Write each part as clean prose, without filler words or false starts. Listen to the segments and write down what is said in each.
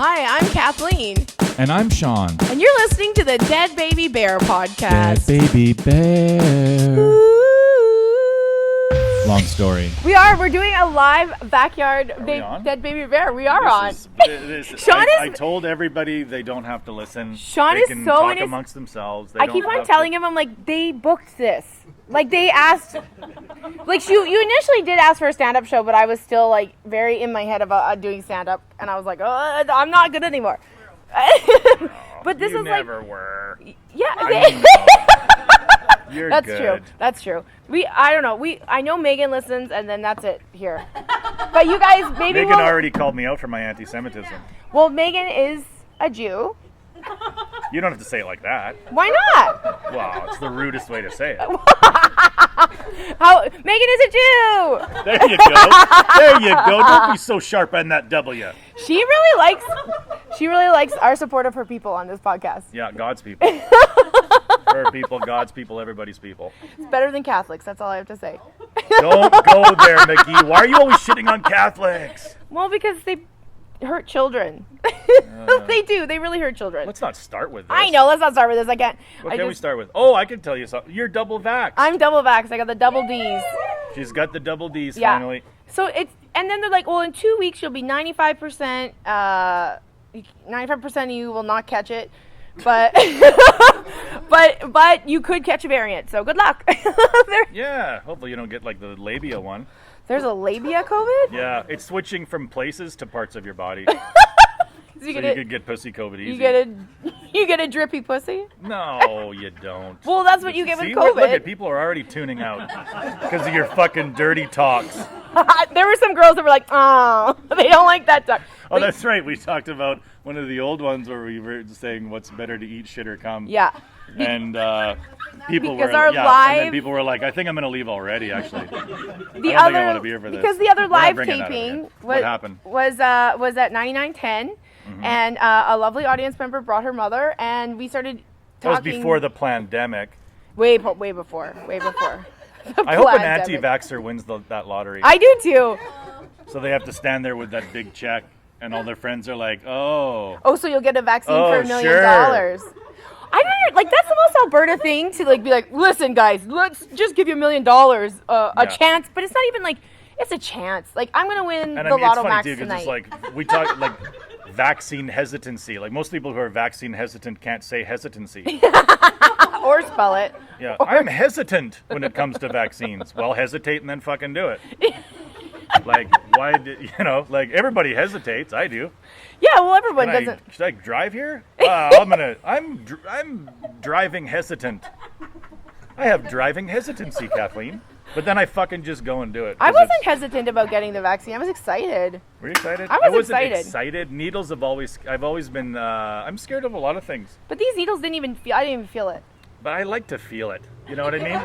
Hi, I'm Kathleen. And I'm Sean. And you're listening to the Dead Baby Bear podcast. Dead Baby Bear. Ooh. Long story. We're doing a live backyard Dead Baby Bear. We are on. I told everybody they don't have to listen. Sean they is can so talk amongst themselves. I keep on telling him, I'm like, they booked this. Like, they asked, like, you initially did ask for a stand-up show, but I was still, like, very in my head about doing stand-up, and I was like, oh, I'm not good anymore. But this you is never like, were. Yeah, You're that's good. true. That's true. I don't know. I know Megan listens, and then that's it here. But you guys, maybe Megan already called me out for my anti-Semitism. Well, Megan is a Jew. You don't have to say it like that. Why not? Wow, it's the rudest way to say it. Megan is a Jew. There you go. There you go. Don't be so sharp on that W. She really likes our support of her people on this podcast. Yeah, God's people. Her people, God's people, everybody's people. It's better than Catholics. That's all I have to say. Don't go there, McGee. Why are you always shitting on Catholics? Well, because they hurt children. They do. They really hurt children. Let's not start with this. I know. Let's not start with this. I can't. What can we start with? Oh, I can tell you something. You're double vaxxed. I'm double vaxxed. I got the double D's. She's got the double D's Yeah. finally. So and then they're like, well, in 2 weeks you'll be 95%. 95% of you will not catch it, but but you could catch a variant. So good luck. Yeah. Hopefully you don't get like the labia one. There's a labia COVID? Yeah, it's switching from places to parts of your body. So you could get pussy COVID easy. You get a drippy pussy? No, you don't. Well, that's what you get with See, COVID. Look at people are already tuning out because of your fucking dirty talks. There were some girls that were like, oh, they don't like that talk. Oh, that's right. We talked about one of the old ones where we were saying what's better to eat, shit or cum. Yeah. And people because were our live, and then people were like, I think I'm going to leave already, actually. I don't think I want to be here for this. Because the other live We're not bringing that up taping again. What happened? was at 9910, and a lovely audience member brought her mother, and we started talking. That was before the pandemic. Way before. I hope an anti-vaxxer wins that lottery. I do too. So they have to stand there with that big check, and all their friends are like, oh. Oh, so you'll get a vaccine for $1 million. Sure. I don't like that's the most Alberta thing to like be like, listen, guys, let's just give you $1 million a chance, but it's not even like it's a chance. Like I'm gonna win the Lotto Max tonight. It's like we talk like vaccine hesitancy. Like most people who are vaccine hesitant can't say hesitancy or spell it. Yeah, I'm hesitant when it comes to vaccines. Well, hesitate and then fucking do it. Like why did like everybody hesitates? I do. Yeah, well, everyone doesn't. Should I drive here? I'm driving hesitant. I have driving hesitancy, Kathleen. But then I fucking just go and do it. I wasn't hesitant about getting the vaccine. I was excited. Were you excited? I wasn't excited. Needles I've always been, I'm scared of a lot of things. But these needles I didn't even feel it. But I like to feel it. You know what I mean?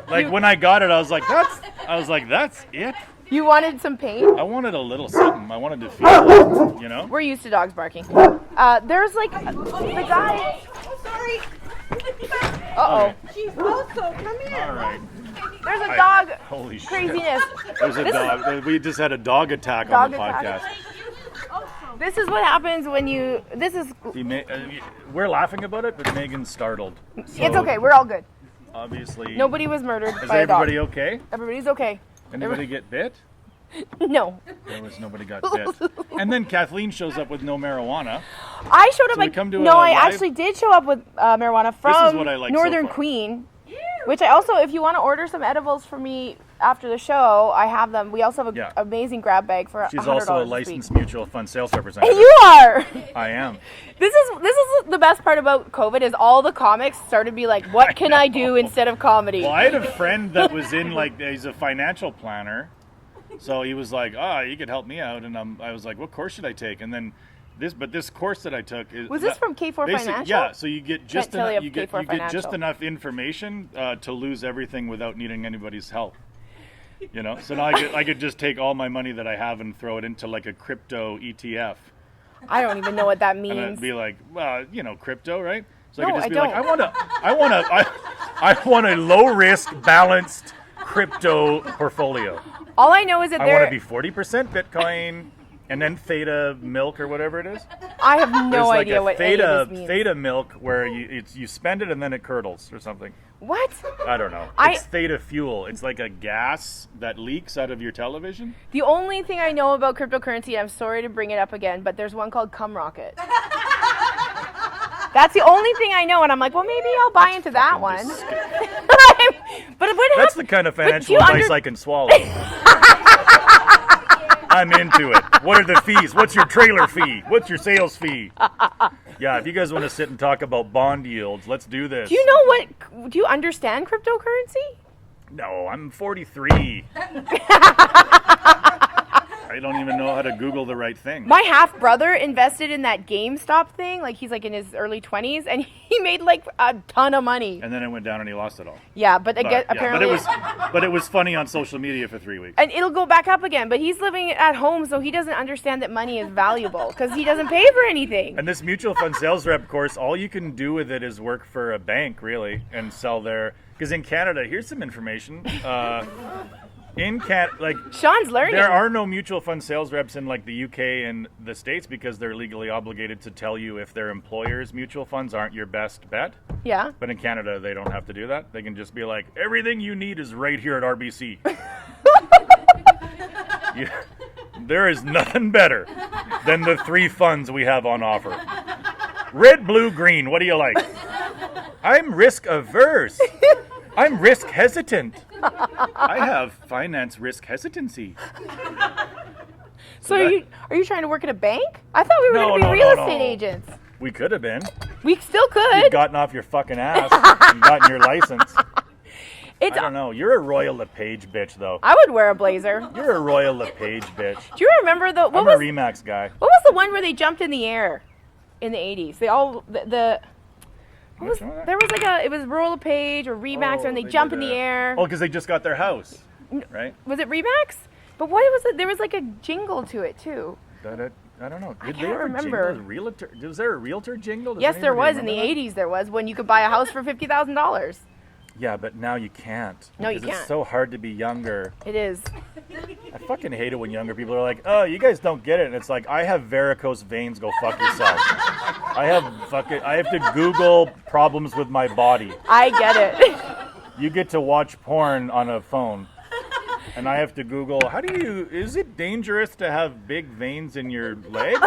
Like when I got it, I was like, that's it? You wanted some pain? I wanted a little something. I wanted to feel it, you know? We're used to dogs barking. There's like the guy. Oh, sorry. Uh-oh. She's also, come here. All right. There's a dog Holy shit. craziness. There's a dog. We just had a dog attack on the podcast. This is what happens when We're laughing about it, but Megan's startled. So it's okay. We're all good. Obviously. Nobody was murdered Is by a dog. everybody okay? Everybody's okay. Anybody get bit? No. There was nobody got bit. And then Kathleen shows up with no marijuana. I showed up So we come to I live- actually did show up with marijuana from what I like so Northern far. Queen. Which I also, if you want to order some edibles for me after the show, I have them. We also have an amazing grab bag for $100 She's also a licensed mutual fund sales representative. And you are! I am. This is the best part about COVID is all the comics started to be like, what can I do instead of comedy? Well, I had a friend that was in, he's a financial planner. So he was like, you could help me out. And I was like, what course should I take? And then this course that I took is was this from K4 Financial? Yeah, so you get just enough, you get just Financial. enough information to lose everything without needing anybody's help. You know, so now I could just take all my money that I have and throw it into like a crypto ETF. I don't even know what that means. And I'd be like, well, crypto, right? So No, I could just I be don't. like, I want a low risk, balanced crypto portfolio. All I know is that I want to be 40% Bitcoin, And then theta milk or whatever it is. I have no There's like idea a what theta, any of this means. theta milk where you spend it and then it curdles or something. What? I don't know. It's theta fuel. It's like a gas that leaks out of your television. The only thing I know about cryptocurrency, I'm sorry to bring it up again, but there's one called Cum Rocket. That's the only thing I know, and I'm like, well, maybe I'll buy into that one. But that's the kind of financial advice I can swallow. I'm into it. What are the fees? What's your trailer fee? What's your sales fee? Yeah, if you guys want to sit and talk about bond yields, let's do this. Do you know do you understand cryptocurrency? No, I'm 43. I don't even know how to Google the right thing. My half brother invested in that GameStop thing. Like, he's like in his early 20s, and he made like a ton of money. And then it went down and he lost it all. Yeah, but apparently. But it was funny on social media for 3 weeks. And it'll go back up again. But he's living at home, so he doesn't understand that money is valuable because he doesn't pay for anything. And this mutual fund sales rep course, all you can do with it is work for a bank, really, and sell their. Because in Canada, here's some information. Sean's learning. There are no mutual fund sales reps in like the UK and the States because they're legally obligated to tell you if their employers' mutual funds aren't your best bet. Yeah. But in Canada, they don't have to do that. They can just be like, everything you need is right here at RBC. There is nothing better than the 3 funds we have on offer. Red, blue, green. What do you like? I'm risk averse. I'm risk hesitant. I have finance risk hesitancy. So are you trying to work at a bank? I thought we were going to be real estate agents. We could have been. We still could. You've gotten off your fucking ass and gotten your license. I don't know. You're a Royal LePage bitch, though. I would wear a blazer. You're a Royal LePage bitch. Do you remember I'm a Remax guy. What was the one where they jumped in the air in the 80s? They all there was it was Royal LePage or Remax, and they jump in the air. Oh, because they just got their house, right? Was it Remax? But what was it? There was like a jingle to it too. I don't know. I can't remember. Was there a realtor jingle? Yes, there was in the 80s. There was when you could buy a house for $50,000. Yeah, but now you can't. No, you can't. It's so hard to be younger. It is. I fucking hate it when younger people are like, "Oh, you guys don't get it." And it's like, I have varicose veins. Go fuck yourself. I have to Google problems with my body. I get it. You get to watch porn on a phone. And I have to Google, is it dangerous to have big veins in your legs?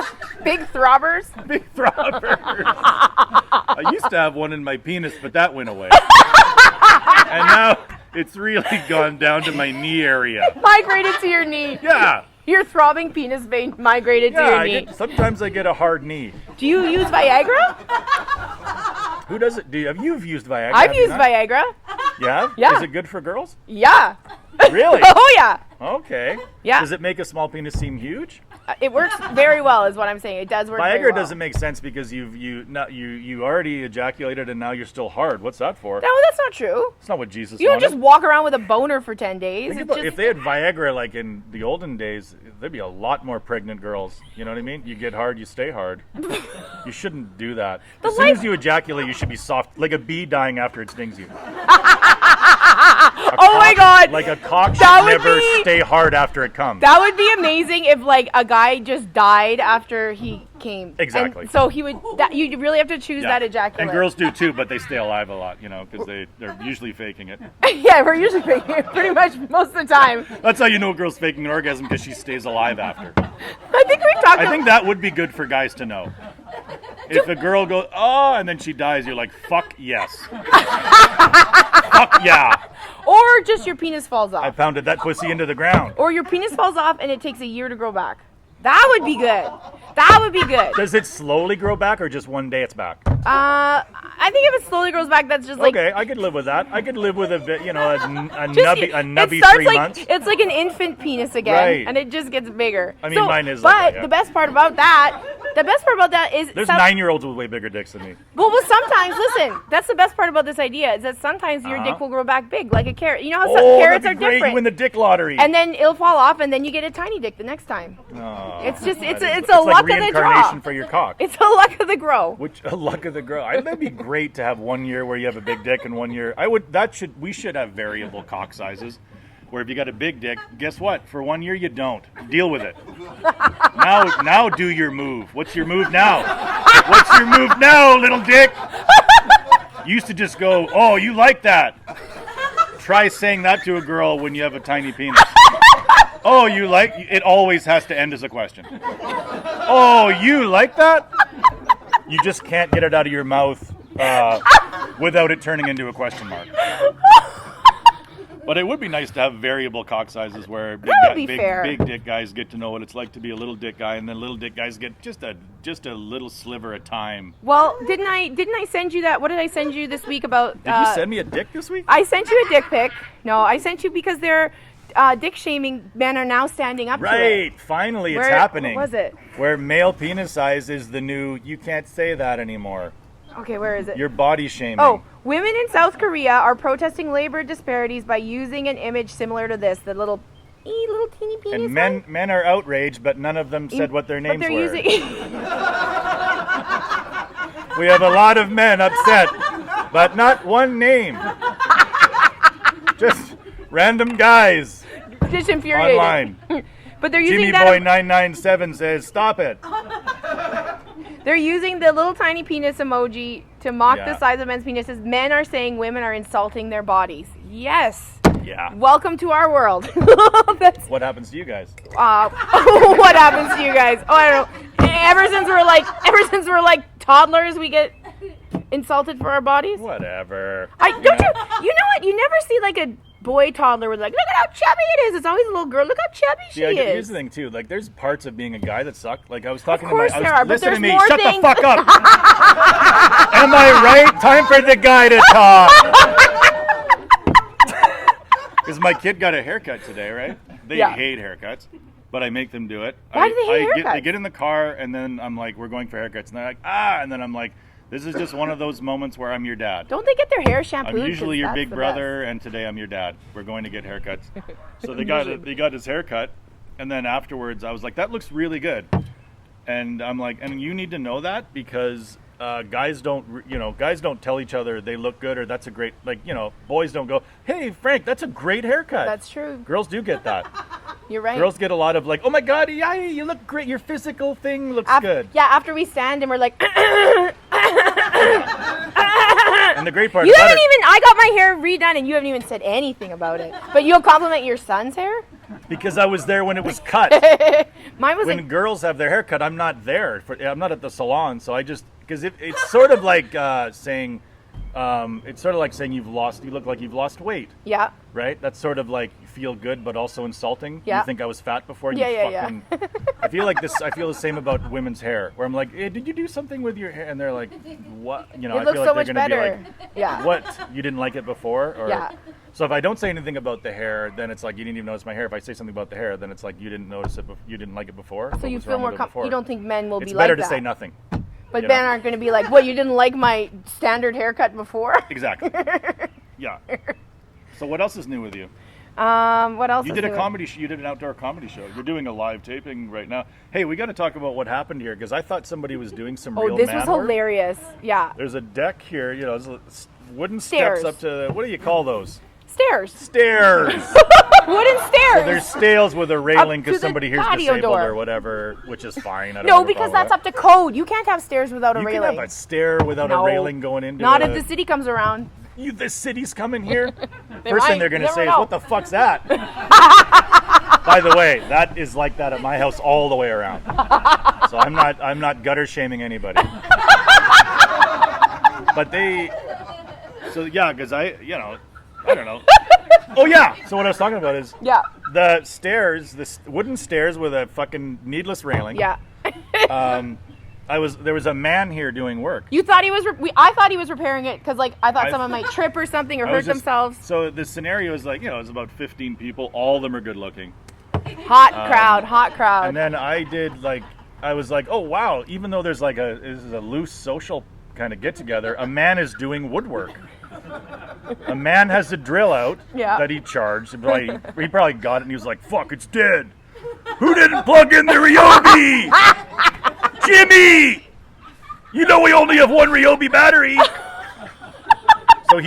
Big throbbers? Big throbbers. I used to have one in my penis, but that went away. And now it's really gone down to my knee area. Migrated to your knee. Yeah. Your throbbing penis vein migrated to your knee. Sometimes I get a hard knee. Do you use Viagra? Who does it? You've used Viagra? I've used Viagra. Yeah? Yeah. Is it good for girls? Yeah. Really? Oh, yeah. Okay. Yeah. Does it make a small penis seem huge? It works very well, is what I'm saying. It does work very well. Viagra doesn't make sense because you already ejaculated and now you're still hard. What's that for? No, that's not true. It's not what Jesus You don't wanted. just walk around with a boner for 10 days. If they had Viagra like in the olden days, there'd be a lot more pregnant girls. You know what I mean? You get hard, you stay hard. You shouldn't do that. As soon as you ejaculate, you should be soft, like a bee dying after it stings you. My God. Like a cock should never stay hard after it comes. That would be amazing if like a guy just died after he came. Exactly. And so he would. You really have to choose that ejaculate. And girls do too, but they stay alive a lot, because they're usually faking it. Yeah, we're usually faking it pretty much most of the time. That's how you know a girl's faking an orgasm, because she stays alive after. I think that would be good for guys to know. If a girl goes, oh, and then she dies, you're like, fuck yes. Fuck yeah. Or just your penis falls off. I pounded that pussy into the ground. Or your penis falls off and it takes a year to grow back. That would be good. That would be good. Does it slowly grow back or just one day it's back? I think if it slowly grows back, that's just like... Okay, I could live with that. I could live with a bit, a nubby 3 months. It's like an infant penis again, right. And it just gets bigger. I mean, mine is like that, yeah. The best part about that is... There's 9-year-olds with way bigger dicks than me. Well, sometimes, listen, that's the best part about this idea, is that sometimes your dick will grow back big, like a carrot. You know how carrots are great. different. You win the dick lottery. And then it'll fall off, and then you get a tiny dick the next time. Oh, it's a like luck of the draw. reincarnation for your cock. It's a luck of the grow. A luck of the grow. That'd be great to have 1 year where you have a big dick and 1 year. We should have variable cock sizes. where if you got a big dick, guess what? For 1 year, you don't. Deal with it. Now do your move. What's your move now? What's your move now, little dick? You used to just go, oh, you like that. Try saying that to a girl when you have a tiny penis. Oh, you like, it always has to end as a question. Oh, you like that? You just can't get it out of your mouth without it turning into a question mark. But it would be nice to have variable cock sizes where big dick guys get to know what it's like to be a little dick guy, and then little dick guys get just a little sliver at a time. Well, didn't I send you that? What did I send you this week about? Did you send me a dick this week? I sent you a dick pic. No, I sent you because they're dick shaming. Men are now standing up to it. Right, finally it's happening. What was it? Where male penis size is the new, you can't say that anymore. Okay, where is it? You're body shaming. Oh, women in South Korea are protesting labor disparities by using an image similar to this, the little teeny penis. And men are outraged, but none of them said what their names were. We have a lot of men upset, but not one name. Just random guys. Just infuriating. Online. But they're using Jimmy Boy 997 says, "Stop it." They're using the little tiny penis emoji to mock Yeah. the size of men's penises. Men are saying women are insulting their bodies. Yes. Yeah. Welcome to our world. What happens to you guys? What happens to you guys? Oh, I don't know. Ever since we're like toddlers, we get insulted for our bodies. Whatever. You know what? You never see like a boy toddler with like, look at how chubby it is. It's always a little girl. Look how chubby she is. Here's the thing too. Like, there's parts of being a guy that suck. Like, I was talking Of course to my. there are, but Listen there's to me. more Shut things. the fuck up. Am I right? Time for the guy to talk. Because my kid got a haircut today, right? They hate haircuts, but I make them do it. Why do they hate haircuts? They get in the car, and then I'm like, we're going for haircuts. And they're like, and then I'm like, this is just one of those moments where I'm your dad. Don't they get their hair shampooed? I'm usually your That's big the brother, and today I'm your dad. We're going to get haircuts. So they got his haircut, and then afterwards I was like, that looks really good. And I'm like, and you need to know that because guys don't tell each other they look good or that's a great, boys don't go, hey Frank, that's a great haircut. That's true. Girls do get that. You're right. Girls get a lot of like, oh my god, yeah, you look great. Your physical thing looks good. Yeah, after we stand and we're like, And the great part you about haven't even. I got my hair redone and you haven't even said anything about it. But you'll compliment your son's hair. because I was there when it was cut. Mine was when girls have their hair cut, I'm not there. I'm not at the salon, so I just because it's sort of like saying, you look like you've lost weight. Yeah. Right? That's sort of like feel good, but also insulting. Yeah. You think I was fat before? Yeah. I feel like this. I feel the same about women's hair, where I'm like, hey, did you do something with your hair? And they're like, what? It I looks feel so like much they're gonna better. be like, Yeah. what? You didn't like it before? Or, Yeah. So if I don't say anything about the hair, then it's like you didn't even notice my hair. If I say something about the hair, then it's like you didn't notice it. You didn't like it before. So you feel more comfortable. You don't think men will It's be like that? better to say nothing. But men aren't going to be like, what, you didn't like my standard haircut before? Exactly. Yeah. So what else is new with you? What else? You did a comedy. You did an outdoor comedy show. You're doing a live taping right now. Hey, we got to talk about what happened here because I thought somebody was doing some real this man was work. hilarious. Yeah. There's a deck here. There's wooden Stairs. steps up to. What do you call those? Stairs. Stairs. Wooden stairs. So there's stairs with a railing to because the somebody here's patio disabled door. or whatever, which is fine. I don't No, have a because problem that's with up to code. You can't have stairs without a that. You railing. can have a stair without No. a railing going into Not it. if the city comes around. The city's coming here. They First might. thing they're going You to say never is, know. what the fuck's that? By the way, that is like that at my house all the way around. So I'm not gutter shaming anybody. But because I don't know. Oh yeah. So what I was talking about is Yeah. the stairs, wooden stairs with a fucking needless railing. Yeah. There was a man here doing work. You thought he was. I thought he was repairing it because, I thought someone might trip or something or I hurt was just- themselves. So the scenario is it's about 15 people. All of them are good looking. Hot crowd. And then I was like, oh wow, even though there's this is a loose social kind of get together, a man is doing woodwork. A man has a drill out that he charged. He probably got it and he was like, fuck, it's dead. Who didn't plug in the Ryobi? Jimmy! You know we only have one Ryobi battery. So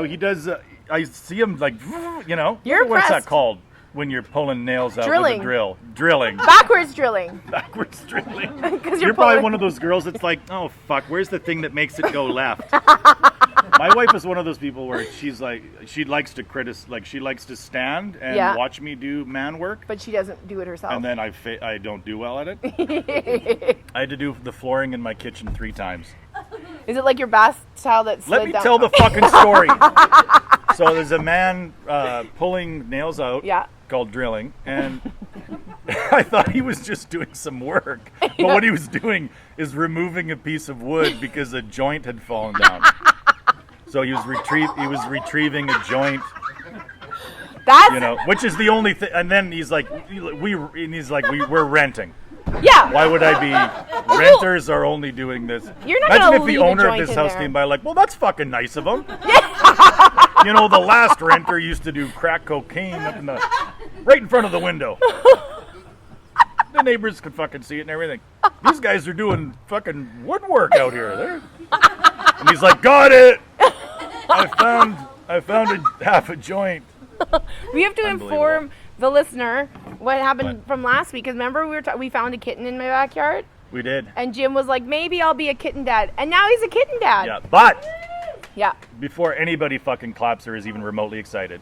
he does, I see him like, You're what's that impressed. called when you're pulling nails out Drilling. with a drill? Drilling. Backwards drilling. Backwards drilling. 'Cause You're you're probably pulling- one of those girls that's like, oh fuck, where's the thing that makes it go left? My wife is one of those people where she's like, she likes to she likes to stand and Yeah. watch me do man work, But she doesn't do it herself. and then I don't do well at it. I had to do the flooring in my kitchen 3 times. Is it like your bath towel that slid Let me down? tell the fucking story. So there's a man pulling nails out, Yeah. called drilling, and I thought he was just doing some work, but what he was doing is removing a piece of wood because a joint had fallen down. So he was retrieving a joint, That's which is the only thing. And then he's like, we're renting. yeah. Why would I be? Renters are only doing this. You're not Imagine gonna if the leave a owner of joint this in house there. came by like, well, that's fucking nice of him. The last renter used to do crack cocaine right in front of the window. The neighbors could fucking see it and everything. These guys are doing fucking woodwork out here. And he's like, got it. I found half a joint. We have to Unbelievable. inform the listener what happened What? from last week. Because remember we found a kitten in my backyard, We did. and Jim was like, "Maybe I'll be a kitten dad," and now he's a kitten dad. Yeah, but Yeah. before anybody fucking claps or is even remotely excited,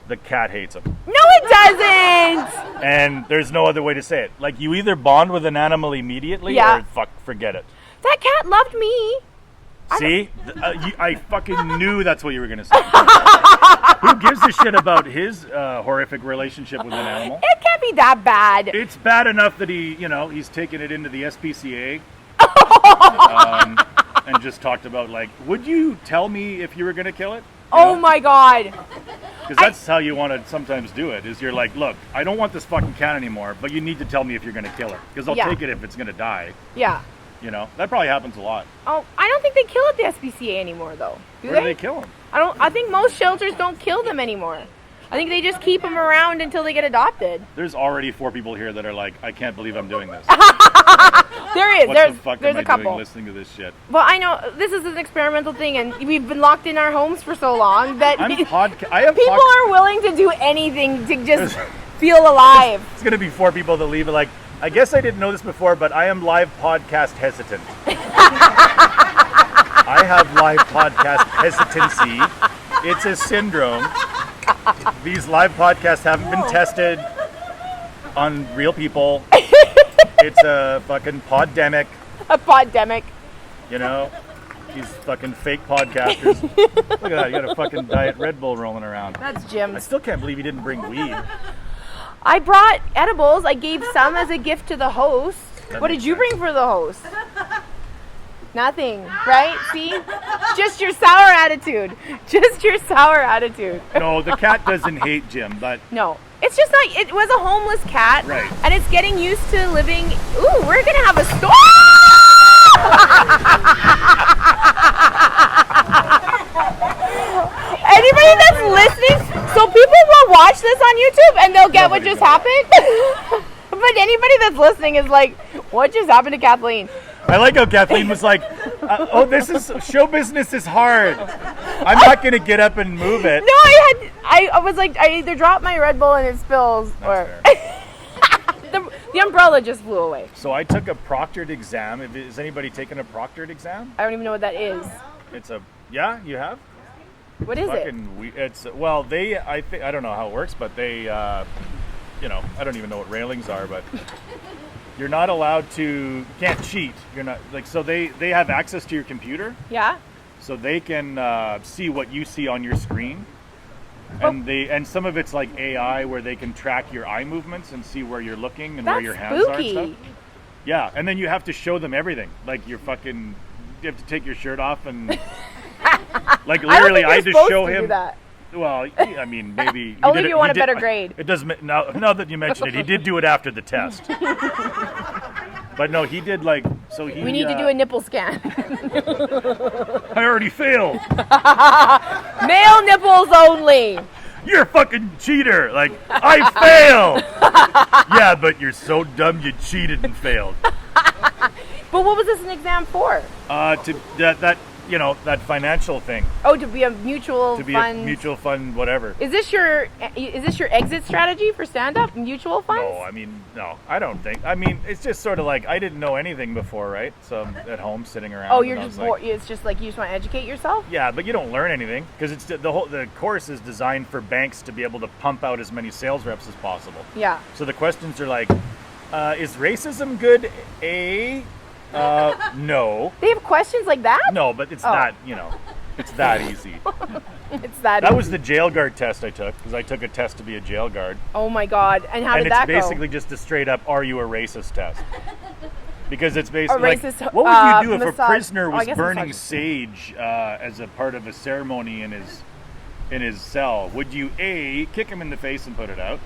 the cat hates him. No, it doesn't. And there's no other way to say it. Like, you either bond with an animal immediately Yeah. or forget it. That cat loved me. See? I fucking knew that's what you were going to say. Who gives a shit about his horrific relationship with an animal? It can't be that bad. It's bad enough that he's taken it into the SPCA and just talked about, like, would you tell me if you were going to kill it? Oh my god. Because that's how you want to sometimes do it, is you're like, look, I don't want this fucking cat anymore, but you need to tell me if you're going to kill it. Because I'll Yeah. take it if it's going to die. Yeah. That probably happens a lot. Oh, I don't think they kill at the SPCA anymore, though. Where do they kill them? I think most shelters don't kill them anymore. I think they just keep them around until they get adopted. There's already 4 people here that are like, I can't believe I'm doing this. There is. What there's the fuck there's am I a couple. doing listening to this shit? Well, I know this is an experimental thing, and we've been locked in our homes for so long that people are willing to do anything to just feel alive. It's going to be 4 people that leave it like, I guess I didn't know this before, but I am live podcast hesitant. I have live podcast hesitancy. It's a syndrome. These live podcasts haven't been tested on real people. It's a fucking poddemic, A poddemic. These fucking fake podcasters. Look at that, you got a fucking Diet Red Bull rolling around. That's I Jim's. still can't believe you didn't bring weed. I brought edibles. I gave some as a gift to the host. That What makes did you sense. bring for the host? Nothing, right? See? Just your sour attitude. Just your sour attitude. No, the cat doesn't hate Jim, but No. It's just not, it was a homeless cat. Right. And it's getting used to living. Ooh, we're going to have a store. Anybody that's listening, so people will watch this on YouTube and they'll get what Nobody just will. happened. But anybody that's listening is like, what just happened to Kathleen? I like how Kathleen was like, this is, show business is hard. I'm not going to get up and move it. No, I was like, I either dropped my Red Bull and it spills, or the umbrella just flew away. So I took a proctored exam. Has anybody taken a proctored exam? I don't even know what that is. Yeah, you have? What is it? I don't know how it works, but they, I don't even know what railings are, but you're not allowed to, can't cheat. You're not, like, so they have access to your computer, Yeah? so they can see what you see on your screen. And some of it's like AI, where they can track your eye movements and see where you're looking and where That's your hands are and spooky. stuff. Yeah, and then you have to show them everything. Like you have to take your shirt off and like literally I had to show him. Do that. Well, I mean, maybe Only did if it- you want he a better did- grade. It doesn't. Now that you mention it, he did do it after the test. But no, he did like so. We need to do a nipple scan. I already failed. Male nipples only. You're a fucking cheater. Like I failed. Yeah, but you're so dumb you cheated and failed. But what was this an exam for? that financial thing. Oh, to be a mutual To be fund. a mutual fund, whatever. Is this your exit strategy for stand-up? Mutual funds? No, I don't think. It's just sort of like I didn't know anything before, right? So I'm at home sitting around. Oh, you're and I just was like, bored. It's just like you just want to educate yourself? yeah, but you don't learn anything because it's the course is designed for banks to be able to pump out as many sales reps as possible. Yeah. So the questions are like, is racism good? No. They have questions like that? No, but it's not, it's that easy. It's that That easy. was the jail guard test I took because I took a test to be a jail guard. Oh my God. And how did that go? And it's basically just a straight up, are you a racist test? Because it's basically racist, what would you do if a massage- prisoner oh, I was guess burning massage. sage as a part of a ceremony in his cell? Would you kick him in the face and put it out?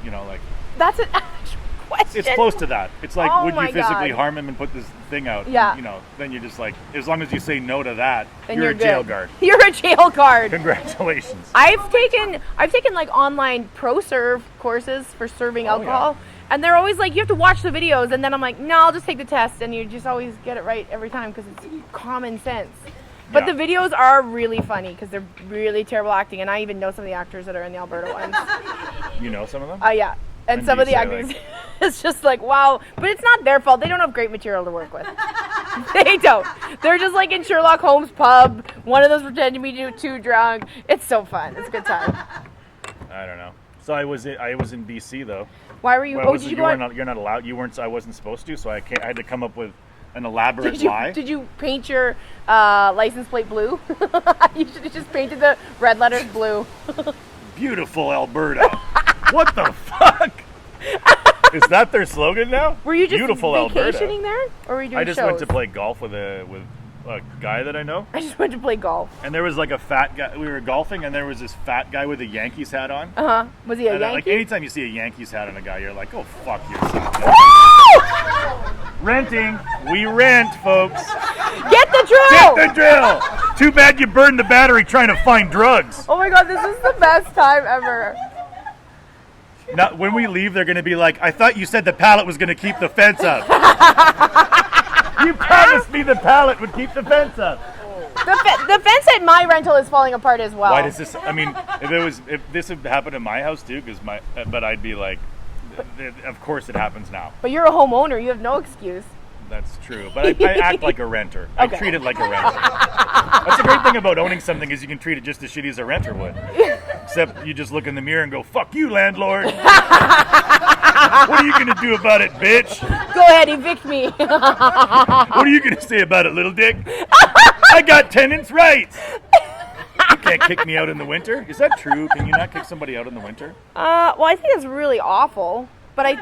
That's an actual question. It's close to that. It's like, Oh would my you physically God. harm him and put this thing out? Yeah. And, then you're just like, as long as you say no to that, Then you're a good. jail guard. You're a jail guard. Congratulations. I've taken like online pro serve courses for serving alcohol. And they're always like, you have to watch the videos. And then I'm like, no, I'll just take the test. And you just always get it right every time because it's common sense. But Yeah. the videos are really funny because they're really terrible acting. And I even know some of the actors that are in the Alberta ones. You know some of them? Yeah. And And some do of the you say, actors, like- it's just like, wow. But it's not their fault. They don't have great material to work with. They don't. They're just like in Sherlock Holmes' pub. One of those pretending to be too drunk. It's so fun. It's a good time. I don't know. So I was in BC though. Why were you? Well, Oh, did you go? you're not allowed. You weren't. I wasn't supposed to. So I had to come up with an elaborate Did you, lie. did you paint your license plate blue? You should have just painted the red letters blue. Beautiful Alberta. What the fuck? Is that their slogan now? Were you just Beautiful vacationing Alberta. there, or were you doing I just shows? went to play golf with a guy that I know, I just went to play golf. and there was like a fat guy. We were golfing, and there was this fat guy with a Yankees hat on. Was he a And Yankee? like anytime you see a Yankees hat on a guy, you're like, oh fuck yourself. Renting. We rent, folks. Get the drill! Get the drill. Too bad you burned the battery trying to find drugs. Oh my God, this is the best time ever. Now, when we leave, they're going to be like, I thought you said the pallet was going to keep the fence up. You promised me the pallet would keep the fence up. The fence at my rental is falling apart as well. Why does this? I mean, if this had happened in my house too, but I'd be like, of course it happens now. But you're a homeowner. You have no excuse. That's true. But I act like a renter. I Okay. treat it like a renter. That's the great thing about owning something is you can treat it just as shitty as a renter would. Except you just look in the mirror and go, fuck you, landlord. What are you going to do about it, bitch? Go ahead, evict me. What are you going to say about it, little dick? I got tenants' rights. You can't kick me out in the winter. Is that true? Can you not kick somebody out in the winter? Well, I think it's really awful. But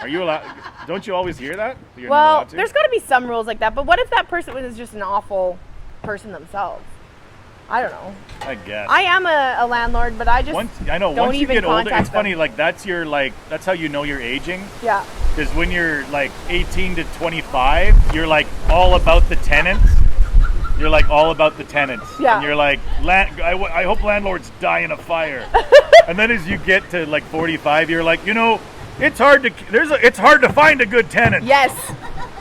Are you allowed? Don't you always hear that? You're not well, allowed to? there's got to be some rules like that. But what if that person was just an awful person themselves? I don't know. I guess. I am a landlord, but I just Once you don't get even older, contact it's funny. them. Like that's how you know you're aging. Yeah. Because when you're like 18 to 25, you're like all about the tenants. You're like all about the tenants. Yeah. And you're like, I hope landlords die in a fire. And then as you get to like 45, you're like, it's hard to find a good tenant. Yes.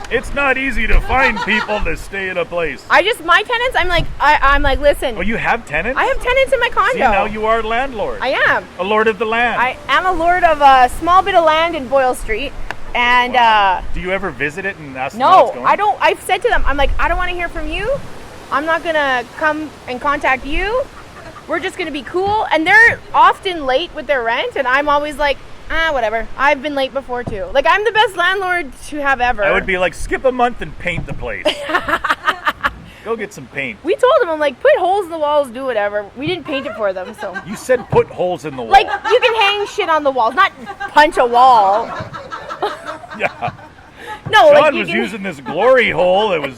It's not easy to find people to stay in a place. My tenants, I'm like, listen. Oh, you have tenants? I have tenants in my condo. See, now you are a landlord. I am. A lord of the land. I am a lord of a small bit of land in Boyle Street. And do you ever visit it and ask them no, how it's going? I don't. I've said to them, I'm like, I don't want to hear from you. I'm not going to come and contact you. We're just going to be cool. And they're often late with their rent. And I'm always like, whatever. I've been late before too. Like, I'm the best landlord to have ever. I would be like, skip a month and paint the place. Go get some paint. We told them, I'm like, put holes in the walls, do whatever. We didn't paint it for them, so. You said put holes in the wall. Like, you can hang shit on the walls, not punch a wall. Yeah. No, like, John you was can... using this glory hole. It was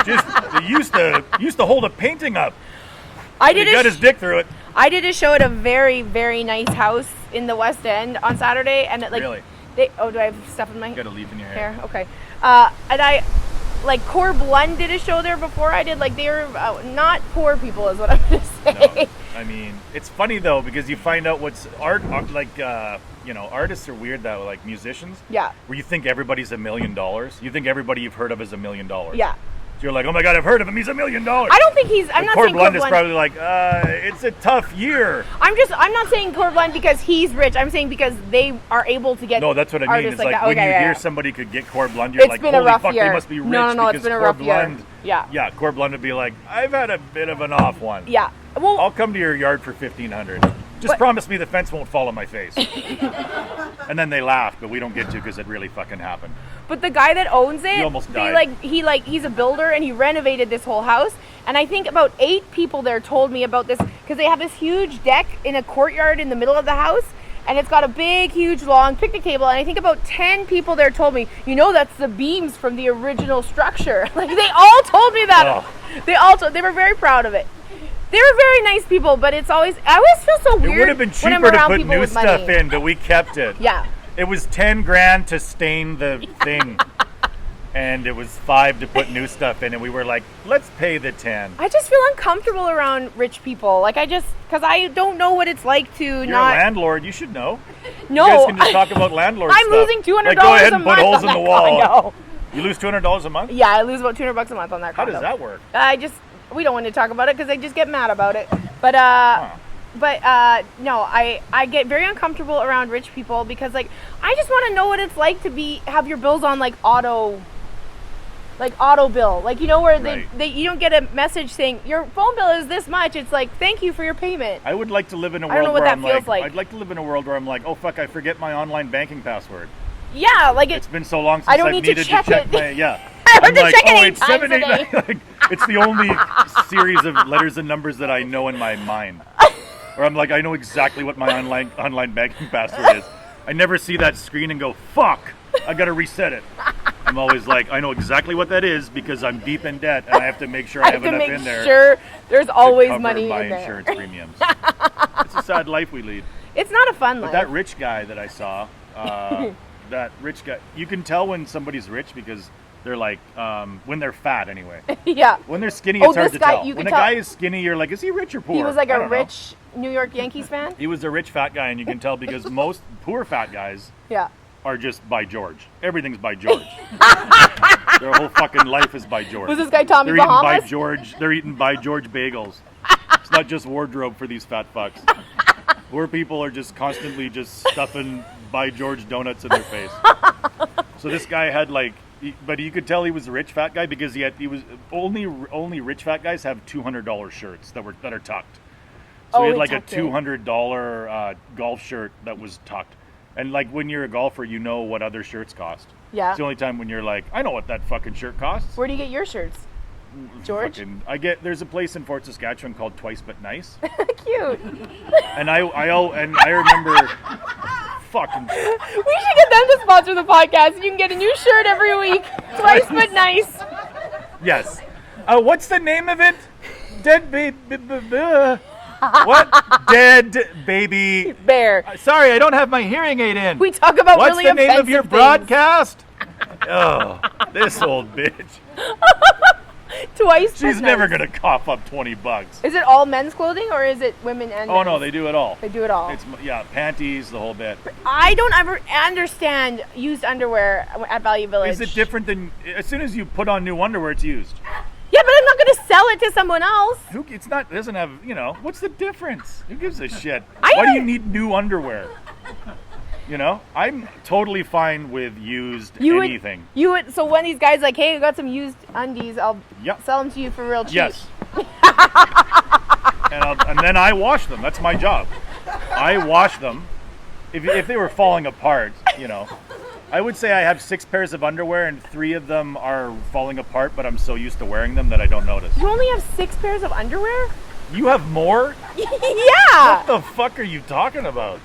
just he used to hold a painting up. I He did got his dick through it. I did a show at a very, very nice house in the West End on Saturday, and it, like, Really? do I have stuff in my You got a leaf in your hair. hair? Okay. And I, like, Corb Lund did a show there before I did. Like, they were not poor people, is what I'm gonna say. No. I mean, it's funny though because you find out what's art like. Artists are weird though, like musicians. Yeah. Where you think everybody's $1 million. You think everybody you've heard of is $1 million. Yeah. you're like, oh my God, I've heard of him. He's $1 million. I don't think he's. I'm not Cord saying Blund Cord is Blund. probably like, it's a tough year. I'm not saying Cord Blund because he's rich. I'm saying because they are able to get. No, that's what I mean. artists It's like that. when Okay, you yeah, hear yeah. somebody could get Cord Blund, you're It's like, been a holy rough fuck, year. they must be rich. No, because it's been a Cord rough year. Blund, Yeah. Cord Blund would be like, I've had a bit of an off one. Yeah. Well, I'll come to your yard for $1,500. Just promise me the fence won't fall on my face. And then they laugh, but we don't get to because it really fucking happened. but the guy that owns it, He almost died. he's a builder and he renovated this whole house. And I think about 8 people there told me about this because they have this huge deck in a courtyard in the middle of the house. And it's got a big, huge, long picnic table. And I think about 10 people there told me, that's the beams from the original structure. Like, they all told me that. Oh. They were very proud of it. They were very nice people, but I always feel so weird. It would have been when I'm cheaper to around put people new with stuff money. in, but we kept it. Yeah. It was $10,000 to stain the thing. And it was $5 to put new stuff in, and we were like, let's pay the $10. I just feel uncomfortable around rich people. Like, because I don't know what it's like to You're not. a landlord, you should know. No. You guys can just talk about landlord I'm stuff. losing $200 Like, go ahead a and month put holes on in the that wall. condo. You lose $200 a month? Yeah, I lose about $200 a month on that How condo. does that work? We don't want to talk about it because I just get mad about it. But no, I get very uncomfortable around rich people because like I just want to know what it's like to have your bills on like auto bill, like where Right. you don't get a message saying your phone bill is this much. It's like thank you for your payment. I would like to live in a I don't world know what where that I'm feels like. I'd like to live in a world where I'm like, oh fuck, I forget my online banking password. Yeah, like It's been so long since I don't I've need to needed check it. my yeah. I have I'm to like, check it oh, 8 it's times 7, a 8, day. 9. Like, it's the only series of letters and numbers that I know in my mind. Or I'm like, I know exactly what my online banking password is. I never see that screen and go, fuck, I gotta reset it. I'm always like, I know exactly what that is because I'm deep in debt and I have to make sure I have enough in there. Sure, there's always to cover money my in there. insurance premiums. It's a sad life we lead. It's not a fun But life. that rich guy that I saw, that rich guy, you can tell when somebody's rich because they're like, when they're fat anyway. Yeah. When they're skinny, Oh, it's hard this to guy, tell. you When can a tell. guy is skinny, you're like, is he rich or poor? He was like I a don't know. rich New York Yankees fan. He was a rich fat guy, and you can tell because most poor fat guys Yeah. are just by George. Everything's by George. Their whole fucking life is by George. Was this guy Tommy They're eating by Bahamas? George. They're eating by George bagels. It's not just wardrobe for these fat fucks. Poor people are just constantly just stuffing by George donuts in their face. So this guy had like, but you could tell he was a rich fat guy because he was only rich fat guys have $200 shirts that are tucked. So Oh, he had he like a tucked it. $200 golf shirt that was tucked. And like when you're a golfer, you know what other shirts cost. Yeah. It's the only time when you're like, I know what that fucking shirt costs. Where do you get your shirts? George? There's a place in Fort Saskatchewan called Twice But Nice. Cute. And I remember fucking We should get them to sponsor the podcast. You can get a new shirt every week. Twice but nice. yes. What's the name of it? Dead baby. What? Dead baby. Bear. Sorry, I don't have my hearing aid in. We talk about What's really the name of your offensive broadcast? Oh, this old bitch. things. Twice but She's never nice. gonna cough up $20. Is it all men's clothing or is it women and Oh men's? no, they do it all. They do it all. It's panties, the whole bit. I don't ever understand used underwear at Value Village. Is it different than as soon as you put on new underwear, it's used? Yeah, but I'm not going to sell it to someone else. It's not. It doesn't have. What's the difference? Who gives a shit? I Why do you don't- need new underwear? I'm totally fine with used anything. So when these guys like, hey, I got some used undies, I'll Yep. sell them to you for real cheap. Yes. and then I wash them. That's my job. I wash them. If they were falling apart, I would say I have 6 pairs of underwear and 3 of them are falling apart, but I'm so used to wearing them that I don't notice. You only have 6 pairs of underwear? You have more? Yeah. What the fuck are you talking about?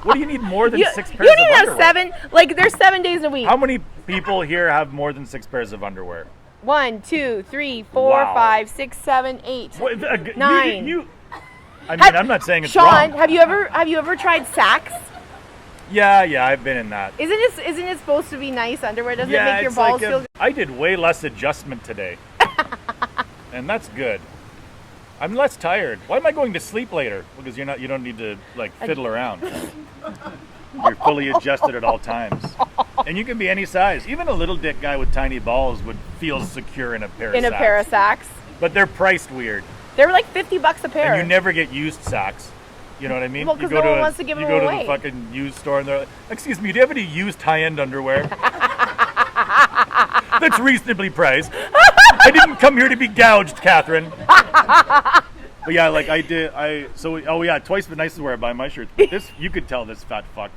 What do you need more than 6 pairs You of need to have underwear? 7. Like there's 7 days a week. How many people here have more than 6 pairs of underwear? 1, 2, 3, 4, Wow. 5, 6, 7, 8. What, 9. I'm not saying it's Sean, wrong. have you ever tried Sax? Yeah, I've been in that. Isn't it supposed to be nice underwear? Doesn't it make your it's balls like feel good? I did way less adjustment today. And that's good. I'm less tired. Why am I going to sleep later? Because you don't need to like fiddle around. You're fully adjusted at all times. And you can be any size. Even a little dick guy with tiny balls would feel secure in a pair of In a sacks. pair of sacks. But they're priced weird. They were like $50 a pair. And you never get used sacks. You know what I mean? Well, 'cause you go no one to wants to give you them go away. to the fucking used store and they're like, excuse me, do you have any used high-end underwear? That's reasonably priced. I didn't come here to be gouged, Catherine. But yeah, like twice the nicest wear I buy my shirts. But this, you could tell this fat fuck.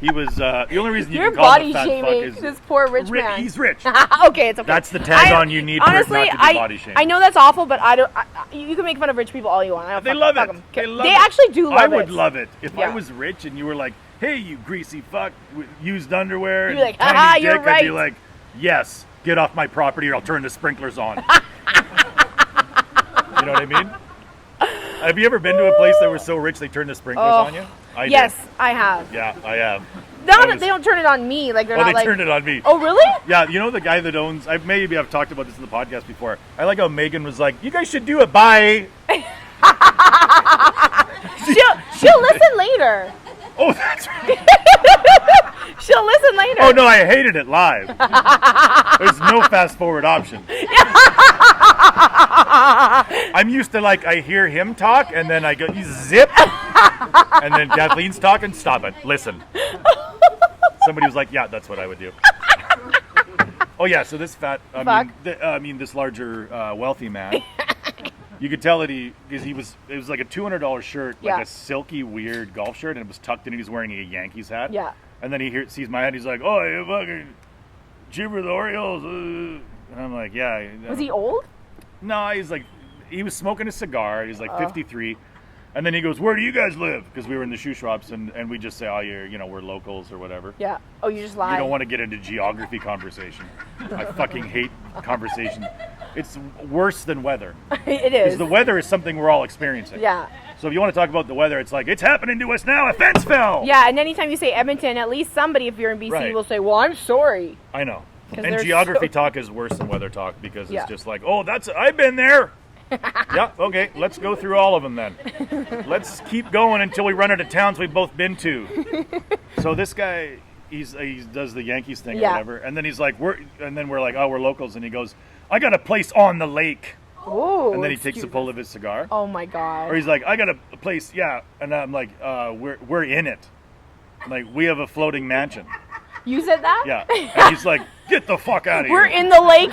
He was, the only reason you You're can call him body a fat fuck shaming is this poor rich man. he's rich. Okay, it's okay. That's the tag on you need honestly, for it not to be body shaming. I know that's awful, but I don't. You can make fun of rich people all you want. I don't They fuck- love fuck it. 'em. They love They it. actually do love I it. would love it if Yeah. I was rich and you were like, "Hey, you greasy fuck, with used underwear." You'd be and like, tiny "Haha, dick," you're I'd be right. like, "Yes, get off my property, or I'll turn the sprinklers on." You know what I mean? Have you ever been to a place that was so rich they turned the sprinklers on you? I Yes, did. I have. Yeah, I have. They don't turn it on me. Like they're Oh, not they like. turned it on me. Oh, really? Yeah, you know the guy that owns. I've talked about this in the podcast before. I like how Megan was like, "You guys should do a buy." She'll listen later. Oh, that's right. She'll listen later. Oh no, I hated it live. There's no fast forward option. I'm used to I hear him talk and then I go zip, and then Kathleen's talking. Stop it. Listen. Somebody was like, "Yeah, that's what I would do." Oh yeah, so this fat, this larger, wealthy man. You could tell that it was like a $200 shirt, like Yeah. a silky weird golf shirt, and it was tucked in. And he's wearing a Yankees hat. Yeah. And then he sees my hat. He's like, "Oh, you fucking cheaper the Orioles." And I'm like, "Yeah." Was he old? No, he was smoking a cigar. He's like 53. And then he goes, "Where do you guys live?" Because we were in the shoe shops, and we just say, "Oh, we're locals or whatever." Yeah. Oh, you just lied. You don't want to get into geography conversation. I fucking hate conversation. It's worse than weather. It Because is. the weather is something we're all experiencing. Yeah. So if you want to talk about the weather, it's like, it's happening to us now. A fence fell. Yeah, and anytime you say Edmonton, at least somebody, if you're in BC, Right. will say, "Well, I'm sorry." I know. 'Cause And they're geography so- talk is worse than weather talk because Yeah. it's just like, "Oh, I've been there." Yeah, okay, let's go through all of them then. Let's keep going until we run out of towns we've both been to. So this guy, he does the Yankees thing or Yeah. whatever, and then he's like, we're like, "Oh, we're locals," and he goes, "I got a place on the lake," Ooh. and then he takes a excuse- pull of his cigar, Oh my god. or he's like, "I got a place, yeah," and I'm like, we're in it, like we have a floating mansion, You said that? yeah," and he's like, "Get the fuck out of here." We're in the lake.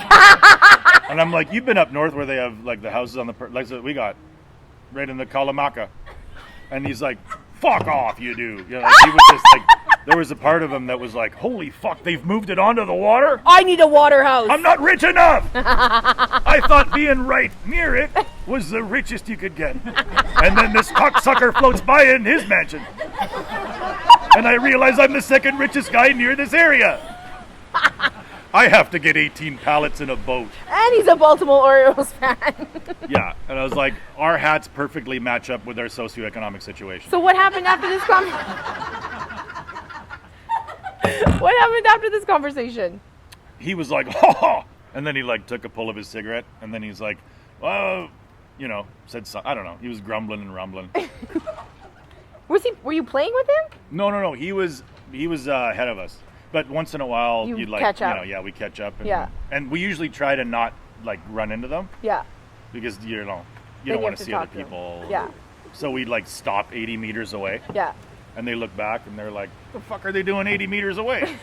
And I'm like, "You've been up north where they have like the houses on the like we got right in the Kalamaka," and he's like, "Fuck off, you do." You know, he was just like, there was a part of him that was like, "Holy fuck, they've moved it onto the water. I need a water house. I'm not rich enough. I thought being right near it was the richest you could get, and then this cocksucker floats by in his mansion, and I realize I'm the second richest guy near this area. I have to get 18 pallets in a boat." And he's a Baltimore Orioles fan. Yeah, and I was like, our hats perfectly match up with our socioeconomic situation. So what happened after this What happened after this conversation? He was like, "Ha ha," and then he took a pull of his cigarette, and then he's like, "Well," said something. I don't know. He was grumbling and rumbling. Were you playing with him? No. He was ahead of us. But once in a while, You you'd catch up. we catch up. And, Yeah. And we usually try to not run into them Yeah. because you Then don't you want have to to see other talk to them. people. Yeah. So we'd stop 80 meters away. Yeah. And they look back and they're like, "The fuck are they doing 80 meters away?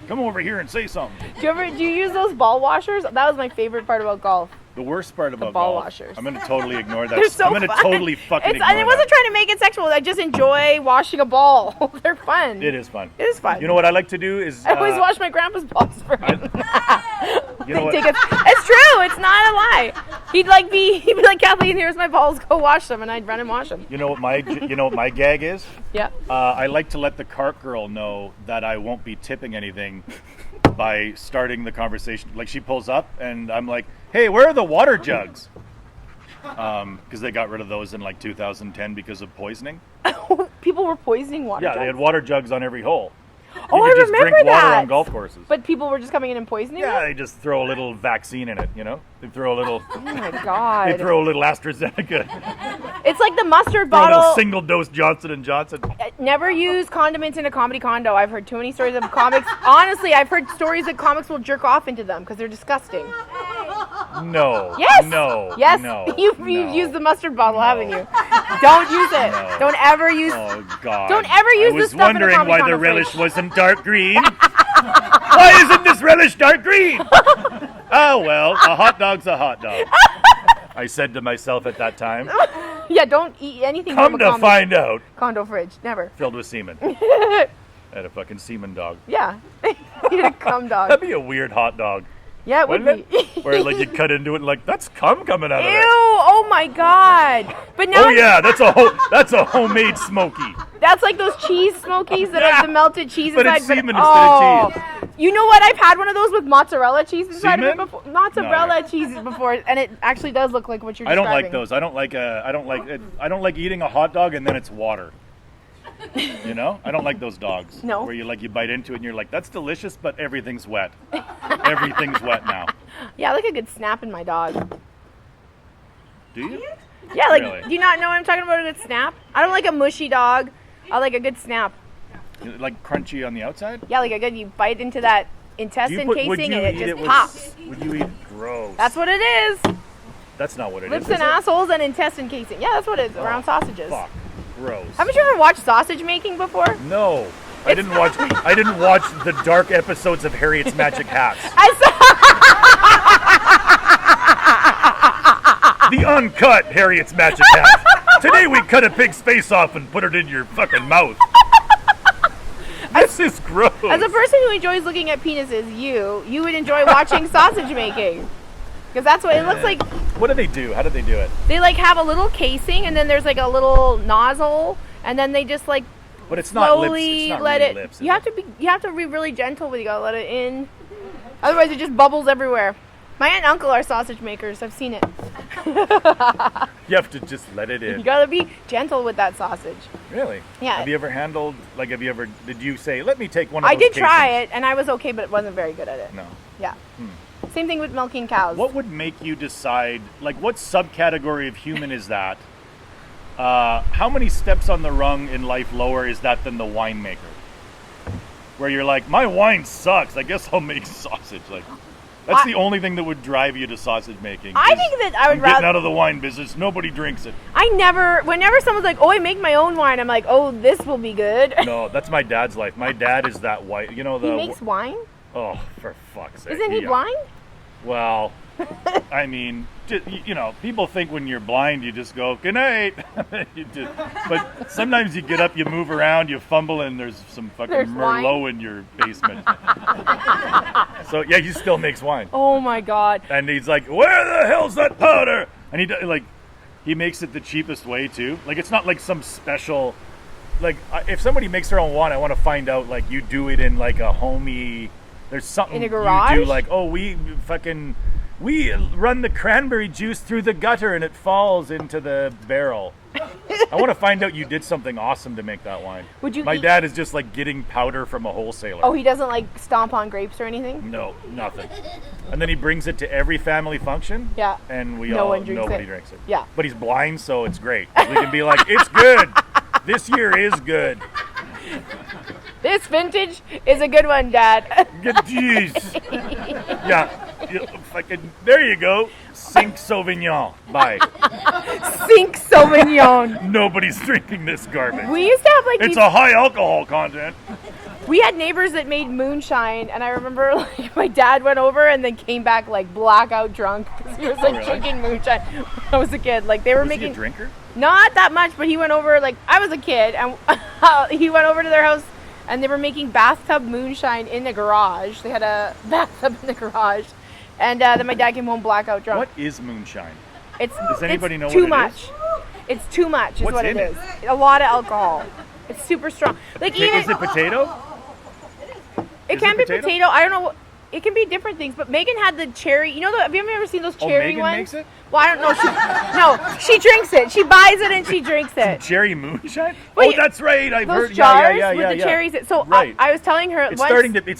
Come over here and say something." Do you use those ball washers? That was my favorite part about golf. The worst part about ball golf, washers. I'm going to totally ignore that. They're so I'm going to fun. totally fucking ignore I wasn't that. trying to make it sexual. I just enjoy washing a ball. They're fun. It is fun. It is fun. You know what I like to do is... I always wash my grandpa's balls for him. You know what? It's true. It's not a lie. He'd be like, "Kathleen, here's my balls. Go wash them," and I'd run and wash them. You know what my gag is? Yeah. I like to let the cart girl know that I won't be tipping anything by starting the conversation. Like she pulls up and I'm like, "Hey, where are the water jugs?" Because they got rid of those in 2010 because of poisoning. People were poisoning water. Yeah, they had water jugs on every hole. Oh, I You could just remember drink water that. on golf courses. But people were just coming in and poisoning Yeah, it? they just throw a little vaccine in it, you know? They throw a little Oh my god. they throw a little AstraZeneca. It's like the mustard Throw a little bottle. single dose Johnson & Johnson. Never use condiments in a comedy condo. I've heard too many stories of comics. Honestly, I've heard stories that comics will jerk off into them because they're disgusting. No. Yes. No. Yes. No. You've no. used the mustard bottle, haven't you? Don't use it. No. Don't ever use. Oh God! Don't ever use I this was stuff in a wondering comedy why the condo relish fridge. wasn't dark green. Why isn't this relish dark green? Oh well, a hot dog's a hot dog. I said to myself at that time. Yeah, don't eat anything Come from to a find out, condo fridge. Never. filled with semen. I had a fucking semen dog. Yeah. You had a cum dog. That'd be a weird hot dog, Yeah, it would wouldn't be. it? Where like you cut into it and like that's cum coming out of Ew! there. Oh my god! But now Oh yeah, that's a homemade smoky. that's like those cheese smokies that Yeah. have the melted cheese But inside. it's semen instead of cheese. You know what? I've had one of those with mozzarella cheese inside of Semen? it before. Mozzarella No. cheese before, and it actually does look like what you're I don't describing. like those. I don't like eating a hot dog and then it's water. You know? I don't like those dogs. No. Where you bite into it and you're like, that's delicious, but everything's wet. Everything's wet now. Yeah, I like a good snap in my dog. Do you? Yeah, like, Really? do you not know what I'm talking about? A good snap? I don't like a mushy dog. I like a good snap. Like crunchy on the outside? Yeah, like a good, you bite into that intestine would casing you and it eat just it with, pops. Would you eat gross? That's what it is. That's not what it is. Lips is and it? assholes and intestine casing. Yeah, that's what it is around sausages. Fuck. Gross. Haven't you ever watched sausage making before? No. I didn't watch the dark episodes of Harriet's Magic Hats. The uncut Harriet's Magic Hats. Today we cut a pig's face off and put it in your fucking mouth. This is gross. As a person who enjoys looking at penises, you would enjoy watching sausage making. Because that's what it looks like. What do they do? How do they do it? They like have a little casing and then there's like a little nozzle and then they just like But it's not lips. slowly It's not let really it. lips. You have to be really gentle with it. You gotta let it in. Otherwise it just bubbles everywhere. My aunt and uncle are sausage makers. I've seen it. You have to just let it in. You gotta be gentle with that sausage. Really? Yeah. Have you ever did you say, let me take one of I those did try casings"? it and I was okay, but wasn't very good at it. No. Yeah. Same thing with milking cows. What would make you decide, like, what subcategory of human is that? How many steps on the rung in life lower is that than the winemaker? Where you're like, my wine sucks, I guess I'll make sausage. Like, that's the only thing that would drive you to sausage making. I is, think that I would I'm getting rather. out of the wine business, nobody drinks it. Whenever someone's like, oh, I make my own wine, I'm like, oh, this will be good. No, that's my dad's life. My dad is that white, you know, He makes wine? oh, for fuck's sake. Isn't he Yeah. blind? Well, I mean, you know, people think when you're blind, you just go, good night. But sometimes you get up, you move around, you fumble, and there's some fucking There's Merlot wine. in your basement. So, yeah, he still makes wine. Oh my god. And he's like, where the hell's that powder? And he makes it the cheapest way, too. Like, it's not like some special, like, if somebody makes their own wine, I want to find out, like, you do it in, like, a homey, there's something In a garage? you do, like, oh, we run the cranberry juice through the gutter and it falls into the barrel. I want to find out you did something awesome to make that wine. Would you My eat- dad is just like getting powder from a wholesaler. Oh, he doesn't like stomp on grapes or anything? No, nothing. And then he brings it to every family function. Yeah. And Nobody nobody drinks drinks it. Yeah. But he's blind, so it's great. We can be like, it's good. This year is good. This vintage is a good one, Dad. Jeez. Yeah. Fucking, there you go. Sink Sauvignon. Bye. Sink Sauvignon. Nobody's drinking this garbage. We used to have like It's these, a high alcohol content. we had neighbors that made moonshine, and I remember like my dad went over and then came back like blackout drunk because he was like really? drinking moonshine when I was a kid. Like they were Was he making a drinker? not that much, but he went over like I was a kid, and he went over to their house, and they were making bathtub moonshine in the garage. They had a bathtub in the garage, and then my dad came home blackout drunk. What is moonshine? Does anybody know too what it much. It's too much. Is What's what in it is. A lot of alcohol. It's super strong. Like even Is it potato? it is can it be potato? potato. I don't know. it can be different things. But Megan had the cherry. You know, have you ever seen those Oh, cherry Megan ones? makes it? Well, I don't know. She drinks it. She buys it and she drinks it. Cherry moonshine? Wait, that's right. I've Those heard. jars Yeah. with the cherries. So Right. I was telling her It's once,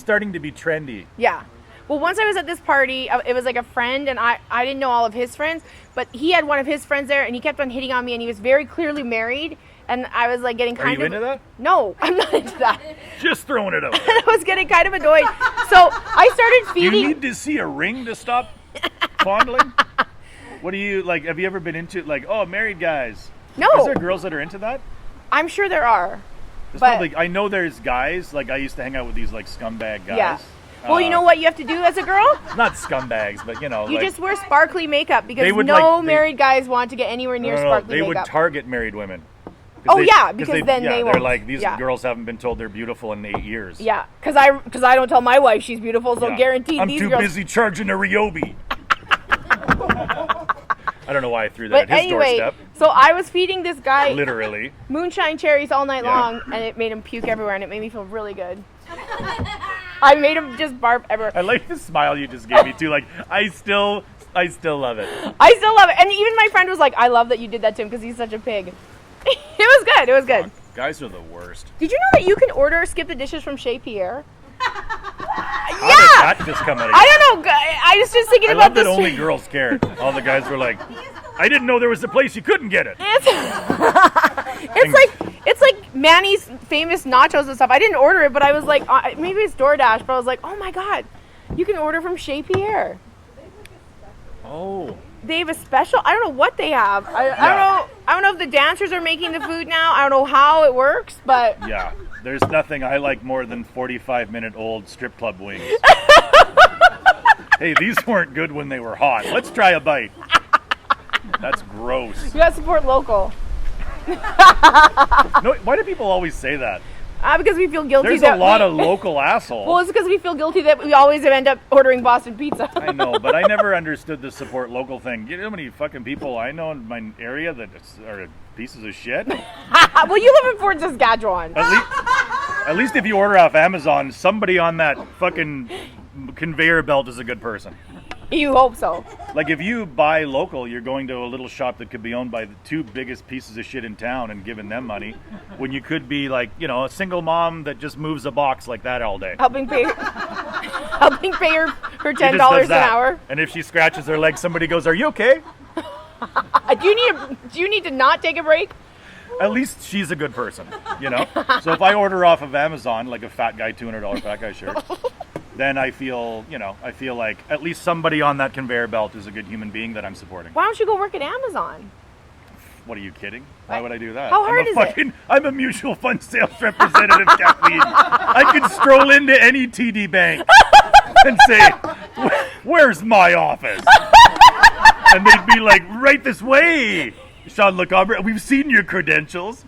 starting to be trendy. Yeah. Well, once I was at this party, it was like a friend, and I didn't know all of his friends, but he had one of his friends there, and he kept on hitting on me, and he was very clearly married, and I was like getting kind Are you into that? No, I'm not into that. Just throwing it out. I was getting kind of annoyed. So I started You feeding. need to see a ring to stop fondling? What do you, like, have you ever been into, like, married guys? No. Is there girls that are into that? I'm sure there are. There's But- probably, I know there's guys, like, I used to hang out with these, like, scumbag guys. Yeah. Well, you know what you have to do as a girl? Not scumbags, but, you know, You like, just wear sparkly makeup because They would, no like, married guys want to get anywhere near sparkly they would makeup. target married women. Oh, yeah, because then they they're won't. like, these Yeah. girls haven't been told they're beautiful in 8 years. Yeah, because I don't tell my wife she's beautiful, so Yeah. guaranteed I'm these too girls. busy charging a Ryobi. I don't know why I threw that But at his anyway, doorstep. so I was feeding this guy Literally. moonshine cherries all night Yeah. long, and it made him puke everywhere, and it made me feel really good. I made him just barf everywhere. I like the smile you just gave me too. Like, I still love it. I still love it, and even my friend was like, "I love that you did that to him because he's such a pig." It was good. It was good. Guys are the worst. Did you know that you can order skip the dishes from Chez Pierre? How did that just come out of you? I don't know. I was just thinking I about love that this. only girls cared. All the guys were like, I didn't know there was a place you couldn't get it. It's like Manny's famous nachos and stuff. I didn't order it, but I was like, maybe it's DoorDash, but I was like, oh my god, you can order from Chez Pierre. Oh. They have a special. I don't know what they have. I don't know. I don't know if the dancers are making the food now. I don't know how it works, but Yeah. There's nothing I like more than 45-minute-old strip club wings. Hey, these weren't good when they were hot. Let's try a bite. That's gross. you gotta support local. No, why do people always say that? Because we feel guilty. There's that a lot we, of local assholes. Well, it's because we feel guilty that we always end up ordering Boston pizza. I know, but I never understood the support local thing. You know how many fucking people I know in my area that are pieces of shit? Well, you live in Fort Saskatchewan. At least if you order off Amazon, somebody on that fucking conveyor belt is a good person. You hope so. Like, if you buy local, you're going to a little shop that could be owned by the two biggest pieces of shit in town and giving them money, when you could be like, you know, a single mom that just moves a box like that all day. Helping pay her He $10 just does an that. hour. And if she scratches her leg, somebody goes, "Are you okay?" Do you need to not take a break? At least she's a good person, you know? So if I order off of Amazon, like a fat guy, $200 fat guy shirt, then I feel like at least somebody on that conveyor belt is a good human being that I'm supporting. Why don't you go work at Amazon? What are you kidding? Why would I do that? How hard is it? I'm a mutual fund sales representative, Kathleen. I could stroll into any TD bank and say, "Where's my office?" And they'd be like, "Right this way, Sean Lecobre. We've seen your credentials.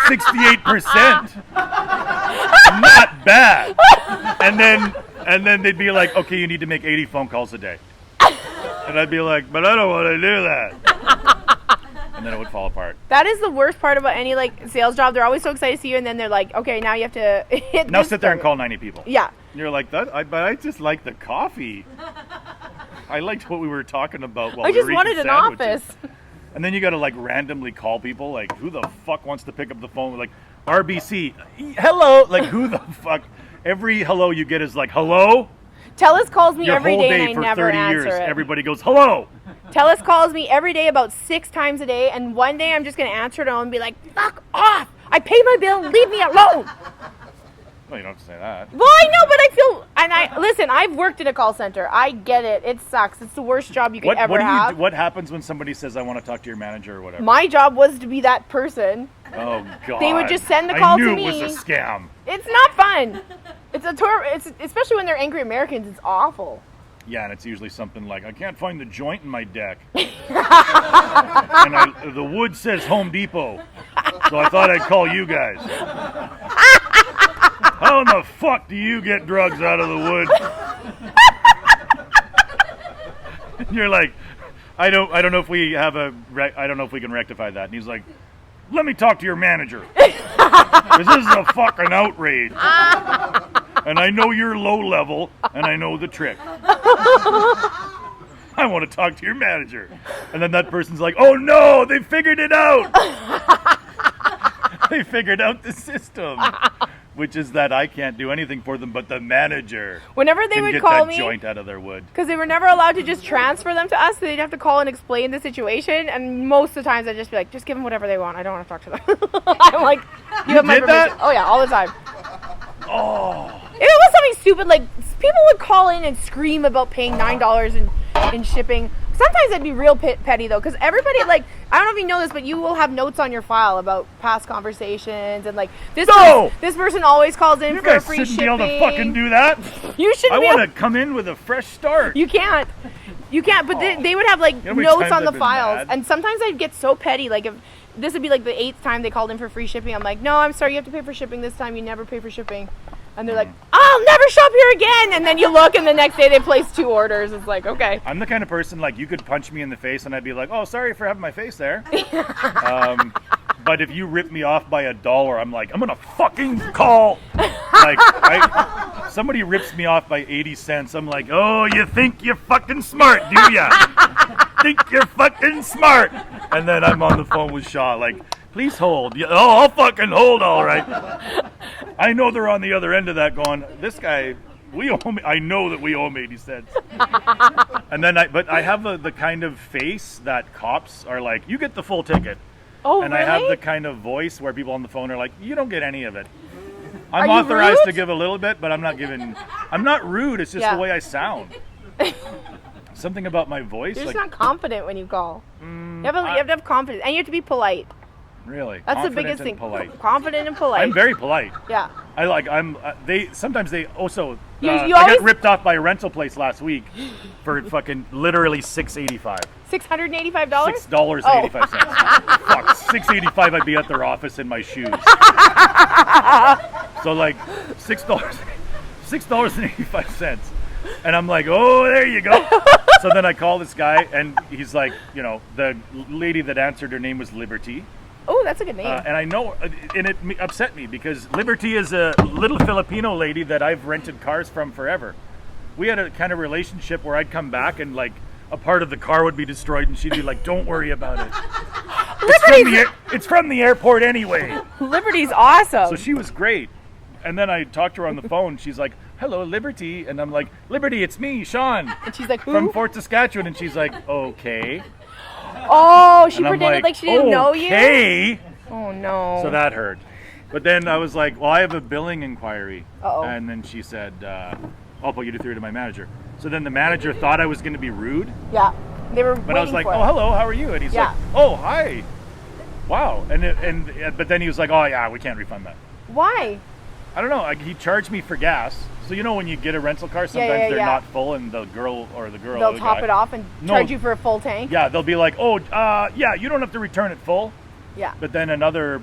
68%. Not bad." And then they'd be like, "Okay, you need to make 80 phone calls a day." And I'd be like, "But I don't want to do that." And then it would fall apart. That is the worst part about any like sales job. They're always so excited to see you, and then they're like, "Okay, now you have to hit." Now this sit there and target." call 90 people. Yeah. And you're like, but I just like the coffee. I liked what we were talking about while I we just were wanted eating an sandwiches. office. And then you got to like randomly call people. Like, who the fuck wants to pick up the phone? Like, RBC, hello. Like, who the fuck? Every hello you get is like, hello. Telus calls me Your every whole day, day and I for never 30 answer years, it. everybody goes, hello. Telus calls me every day about 6 times a day, and one day I'm just gonna answer it and be like, "Fuck off! I pay my bill. Leave me alone." Well, you don't have to say that. Well, I know, but I feel, and listen. I've worked in a call center. I get it. It sucks. It's the worst job you could ever have. What happens when somebody says, "I want to talk to your manager" or whatever? My job was to be that person. Oh God! They would just send the call I knew to it me. was a scam. It's not fun. It's a tour. It's especially when they're angry Americans. It's awful. Yeah, and it's usually something like, "I can't find the joint in my deck," and the wood says Home Depot, so I thought I'd call you guys. How in the fuck do you get drugs out of the wood? And you're like, I don't know if we have I don't know if we can rectify that. And he's like, "Let me talk to your manager. This is a fucking outrage." and I know you're low level, and I know the trick. I want to talk to your manager. And then that person's like, oh no, they figured it out. They figured out the system, which is that I can't do anything for them, but the manager Whenever they can would get call that me, joint out of their wood. because they were never allowed to just transfer them to us, so they'd have to call and explain the situation. And most of the times, I'd just be like, just give them whatever they want. I don't want to talk to them. I'm like, you have my did that? permission. Oh yeah, all the time. Oh, If it was something stupid, like people would call in and scream about paying $9 in shipping. Sometimes I'd be real petty though, because everybody, like, I don't know if you know this, but you will have notes on your file about past conversations and like this. No! This person always calls in you for guys free shouldn't shipping. be able to fucking do that. You shouldn't I be want able- to come in with a fresh start. You can't. You can't. But they would have like You know how many notes times on the I've been files, mad? and sometimes I'd get so petty. Like if this would be like the 8th time they called in for free shipping, I'm like, no, I'm sorry, you have to pay for shipping this time. You never pay for shipping. And they're like, I'll never shop here again. And then you look, and the next day they place 2 orders. It's like, okay. I'm the kind of person, like, you could punch me in the face and I'd be like, oh, sorry for having my face there. But if you rip me off by $1, I'm like, I'm going to fucking call. Like, somebody rips me off by 80 cents. I'm like, oh, you think you're fucking smart, do ya? Think you're fucking smart. And then I'm on the phone with Shaw, like, please hold. Yeah, oh, I'll fucking hold, all right. I know they're on the other end of that going, this guy, I know that we owe him 80 cents. And then but I have the kind of face that cops are like, you get the full ticket. Oh, And really? I have the kind of voice where people on the phone are like, you don't get any of it. I'm Are you authorized rude? to give a little bit, but I'm not rude, it's just Yeah. the way I sound. Something about my voice. You're just like, not confident when you call. You have to have confidence, and you have to be polite. really. That's the confident biggest and thing. Polite. Confident and polite. I'm very polite. Yeah. Sometimes they also, You I always- got ripped off by a rental place last week for fucking literally $6.85. $685? $6.85. Fuck, $6.85 I'd be at their office in my shoes. So like $6.85. And I'm like, oh, there you go. So then I call this guy and he's like, the lady that answered, her name was Liberty. Oh, that's a good name. And I know, and it upset me because Liberty is a little Filipino lady that I've rented cars from forever. We had a kind of relationship where I'd come back and like a part of the car would be destroyed and she'd be like, don't worry about it. It's from the airport anyway. Liberty's awesome. So she was great. And then I talked to her on the phone. She's like, hello, Liberty. And I'm like, Liberty, it's me, Sean. And she's like, who? From Fort Saskatchewan. And she's like, okay. Oh, she And I'm pretended like she didn't know you? Okay. Oh, no. So that hurt. But then I was like, well, I have a billing inquiry. Uh-oh. And then she said, I'll put you through to my manager. So then the manager thought I was going to be rude. Yeah. They were But I was like, for oh, it. hello, how are you? And he's Yeah. like, oh, hi. Wow. But then he was like, oh, yeah, we can't refund that. Why? I don't know. Like, he charged me for gas. So when you get a rental car, sometimes yeah, they're yeah. not full, and the girl or the They'll the top guy- it off and No. charge you for a full tank? Yeah, they'll be like, oh, yeah, you don't have to return it full. Yeah. But then another,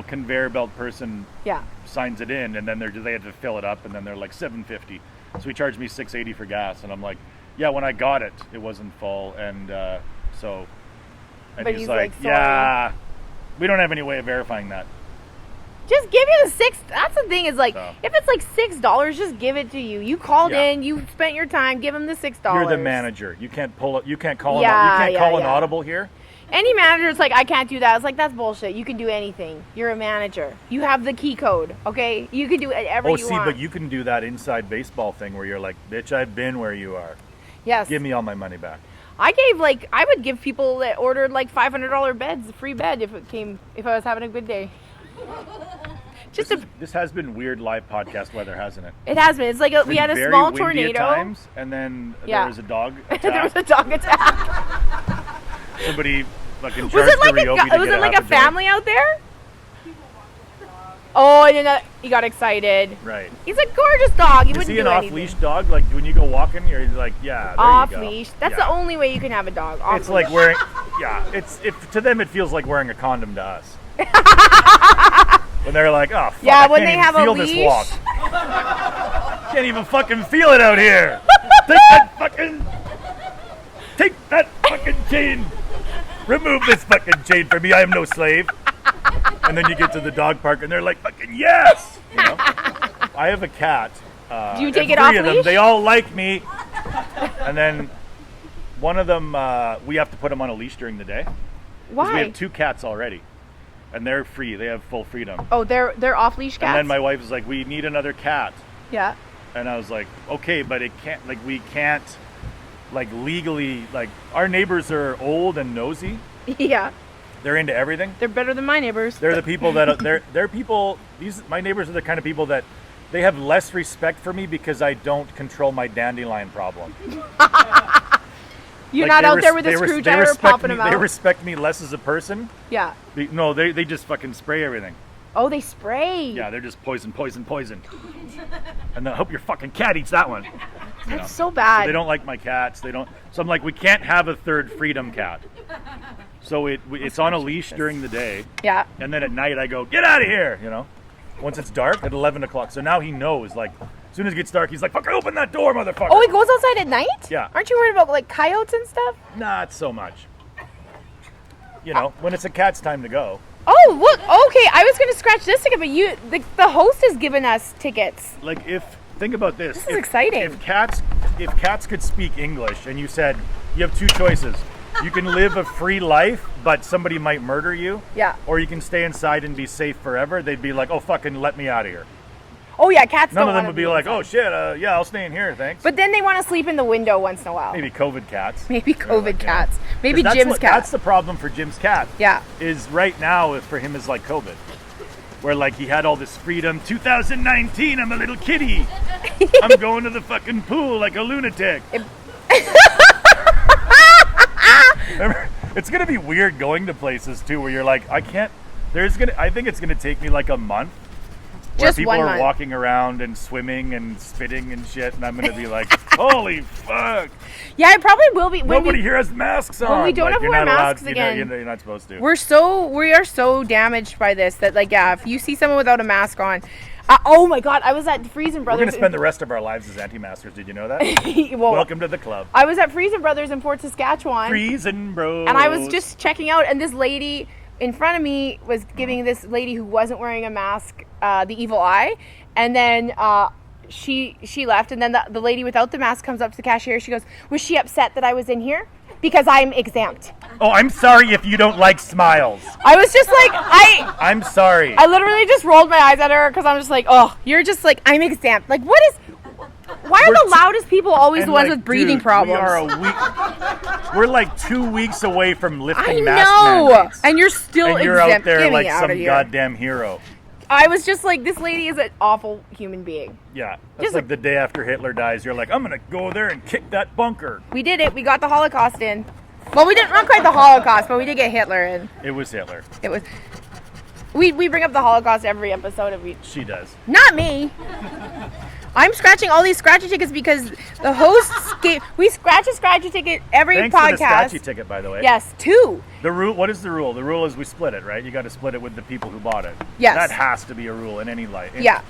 conveyor belt person Yeah. signs it in, and then they have to fill it up, and then they're like $7.50. So he charged me $6.80 for gas, and I'm like, yeah, when I got it, it wasn't full, and so. And But he's he's like, like, sorry. yeah, we don't have any way of verifying that. Just give you the $6. That's the thing is like, So. if it's like $6, just give it to you. You called Yeah. in, you spent your time, give them the $6. You're the manager. You can't pull it. You can't call. Yeah, you can't call an yeah. audible here. Any manager's like, I can't do that. It's like, that's bullshit. You can do anything. You're a manager. You have the key code, okay? You can do whatever Oh, you see, want. but you can do that inside baseball thing where you're like, bitch, I've been where you are. Yes. Give me all my money back. I would give people that ordered like $500 beds a free bed if I was having a good day. This has been weird live podcast weather, hasn't it? It has been. It's like we had a Very small windy tornado. at times, and then Yeah. there was a dog There was attack. a dog attack. Somebody fucking Was charged it like the Ryobi to was get it like half a joint. family out there? Oh, and then he got excited. Right. He's a gorgeous dog. He Is wouldn't he do an anything. off-leash dog? Like when you go walking, you're like, yeah, there Off you go. leash. That's Yeah. the only way you can have a dog. Off It's like wearing, to them it feels like wearing a condom to us. When they're like, oh, fuck, Yeah, I when can't they even have a feel this leash. walk. Can't even fucking feel it out here. Take that fucking chain. Remove this fucking chain from me. I am no slave. And then you get to the dog park and they're like, fucking yes. I have a cat Do you take and it off three of them, leash? they all like me. And then one of them, we have to put them on a leash during the day. 'Cause Why? we have 2 cats already. And they're free. They have full freedom. Oh, they're off leash cats. And then my wife was like, we need another cat. Yeah. And I was like, okay, but it can't, like, we can't, like, legally, like, our neighbors are old and nosy. Yeah. They're into everything. They're better than my neighbors. They're the people that, they're people, my neighbors are the kind of people that, they have less respect for me because I don't control my dandelion problem. You're Like, not out there with a screwdriver popping them out. They respect me less as a person. Yeah. No, they just fucking spray everything. Oh, they spray. Yeah, they're just poison. And I hope your fucking cat eats that one. That's so bad. So they don't like my cats. They don't. So I'm like, we can't have a third freedom cat. So it's on a leash during the day. Yeah. And then at night I go, get out of here, you know. Once it's dark at 11 o'clock. So now he knows, like, as soon as it gets dark, he's like, fucking open that door, motherfucker. Oh, he goes outside at night? Yeah. Aren't you worried about like coyotes and stuff? Not so much. You know, when it's a cat's time to go. Oh, look. Okay, I was going to scratch this ticket, but the host has given us tickets. Like, think about this. This is exciting. If cats could speak English and you said, you have 2 choices. You can live a free life, but somebody might murder you. Yeah. Or you can stay inside and be safe forever. They'd be like, oh, fucking let me out of here. Oh, yeah, cats None don't of them wanna would be like, inside. oh, shit, yeah, I'll stay in here, thanks. But then they want to sleep in the window once in a while. Maybe COVID cats. Maybe COVID like, cats. yeah. Maybe 'Cause Jim's cat. That's the problem for Jim's cat. Yeah. Is right now, for him, is like COVID. Where, like, he had all this freedom. 2019, I'm a little kitty. I'm going to the fucking pool like a lunatic. Remember, it's going to be weird going to places, too, where you're like, I think it's going to take me like a month. Where Just people 1 are month. walking around and swimming and spitting and shit, and I'm going to be like, holy fuck. Yeah, it probably will be. When Nobody here has masks on. when we don't Like, have to you're wear not allowed- masks you're again. not- You're not supposed to. we are so damaged by this that, like, yeah, if you see someone without a mask on, oh my God, I was at Freeze We're Brothers. going to spend the rest of our lives as anti-maskers. Did you know that? Well, Welcome to the club. I was at Freeze Brothers in Fort Saskatchewan. Freezing, bro. And I was just checking out, and this lady in front of me was giving this lady who wasn't wearing a mask the evil eye, and then she left, and then the lady without the mask comes up to the cashier. She goes, was she upset that I was in here? Because I'm exempt. Oh, I'm sorry if you don't like smiles. I was just like, I'm sorry. I literally just rolled my eyes at her because I'm just like, oh, you're just like, I'm exempt. Like, why are the loudest people always And, the ones like, with breathing dude, problems? We're like 2 weeks away from lifting I mask know, mandates. and you're still And you're exempt. out there Get me like out some of here. goddamn hero. I was just like, this lady is an awful human being. Yeah. That's Just like the day after Hitler dies. You're like, I'm going to go there and kick that bunker. We did it. We got the Holocaust in. Well, we didn't, not quite the Holocaust, but we did get Hitler in. It was Hitler. It was. We bring up the Holocaust every episode of each. She does. Not me. I'm scratching all these scratchy tickets because the hosts gave. We scratch a scratchy ticket every Thanks podcast. for the scratchy ticket, by the way. Yes, 2. The rule. What is the rule? The rule is we split it, right? You got to split it with the people who bought it. Yes. That has to be a rule in any life. Yeah.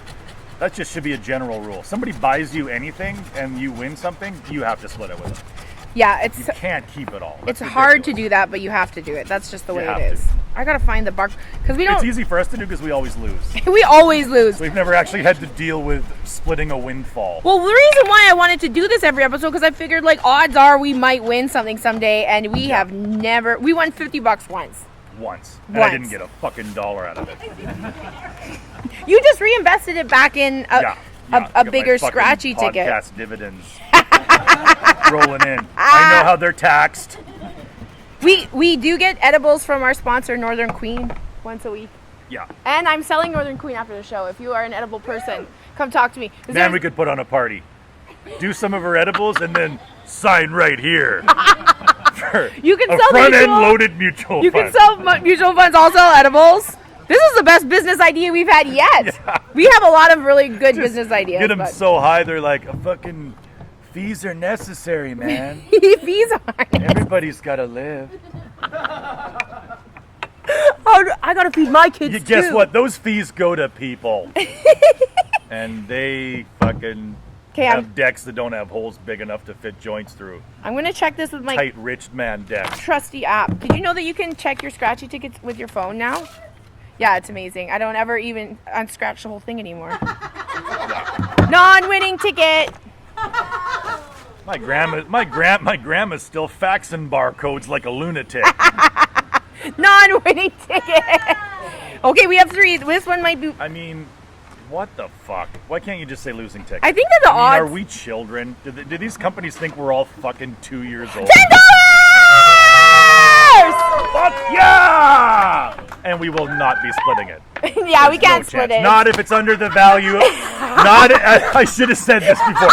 That just should be a general rule. Somebody buys you anything and you win something, you have to split it with them. Yeah, You can't keep it all. it's That's hard to ridiculous. do that, but you have to do it. That's just the way have it is. to. I gotta find the bar because we It's don't. easy for us to do because we always lose. We always lose. We've never actually had to deal with splitting a windfall. Well, the reason why I wanted to do this every episode because I figured like odds are we might win something someday, and we have never. We won $50 once. Once. And I didn't get a fucking dollar out of it. You just reinvested it back in a Yeah. a Get my bigger fucking scratchy ticket. Podcast dividends rolling in. I know how they're taxed. We do get edibles from our sponsor Northern Queen once a week. Yeah. And I'm selling Northern Queen after the show. If you are an edible person, come talk to me. Man, we could put on a party. Do some of our edibles and then sign right here. For You can a sell front-end mutual- loaded mutual You fund. can sell mutual funds, also edibles. This is the best business idea we've had yet. Yeah. We have a lot of really good business ideas. Get them but so high, they're like, fucking fees are necessary, man. fees aren't. Everybody's got to live. I gotta feed my kids You guess too. what? Those fees go to people. And they fucking Okay, have decks that don't have holes big enough to fit joints through. I'm gonna check this with my Tight, rich man decks. trusty app. Did you know that you can check your scratchy tickets with your phone now? Yeah, it's amazing. I don't ever even unscratch the whole thing anymore. Non-winning ticket. My grandma's still faxing barcodes like a lunatic. Non-winning ticket. Okay, we have 3. This one might be. I mean, what the fuck? Why can't you just say losing ticket? I think that the odds. Are we children? Do these companies think we're all fucking 2 years old? $10. Fuck yeah! And we will not be splitting it. Yeah, we There's can't no split chance. it. Not if it's under the value. I should have said this before.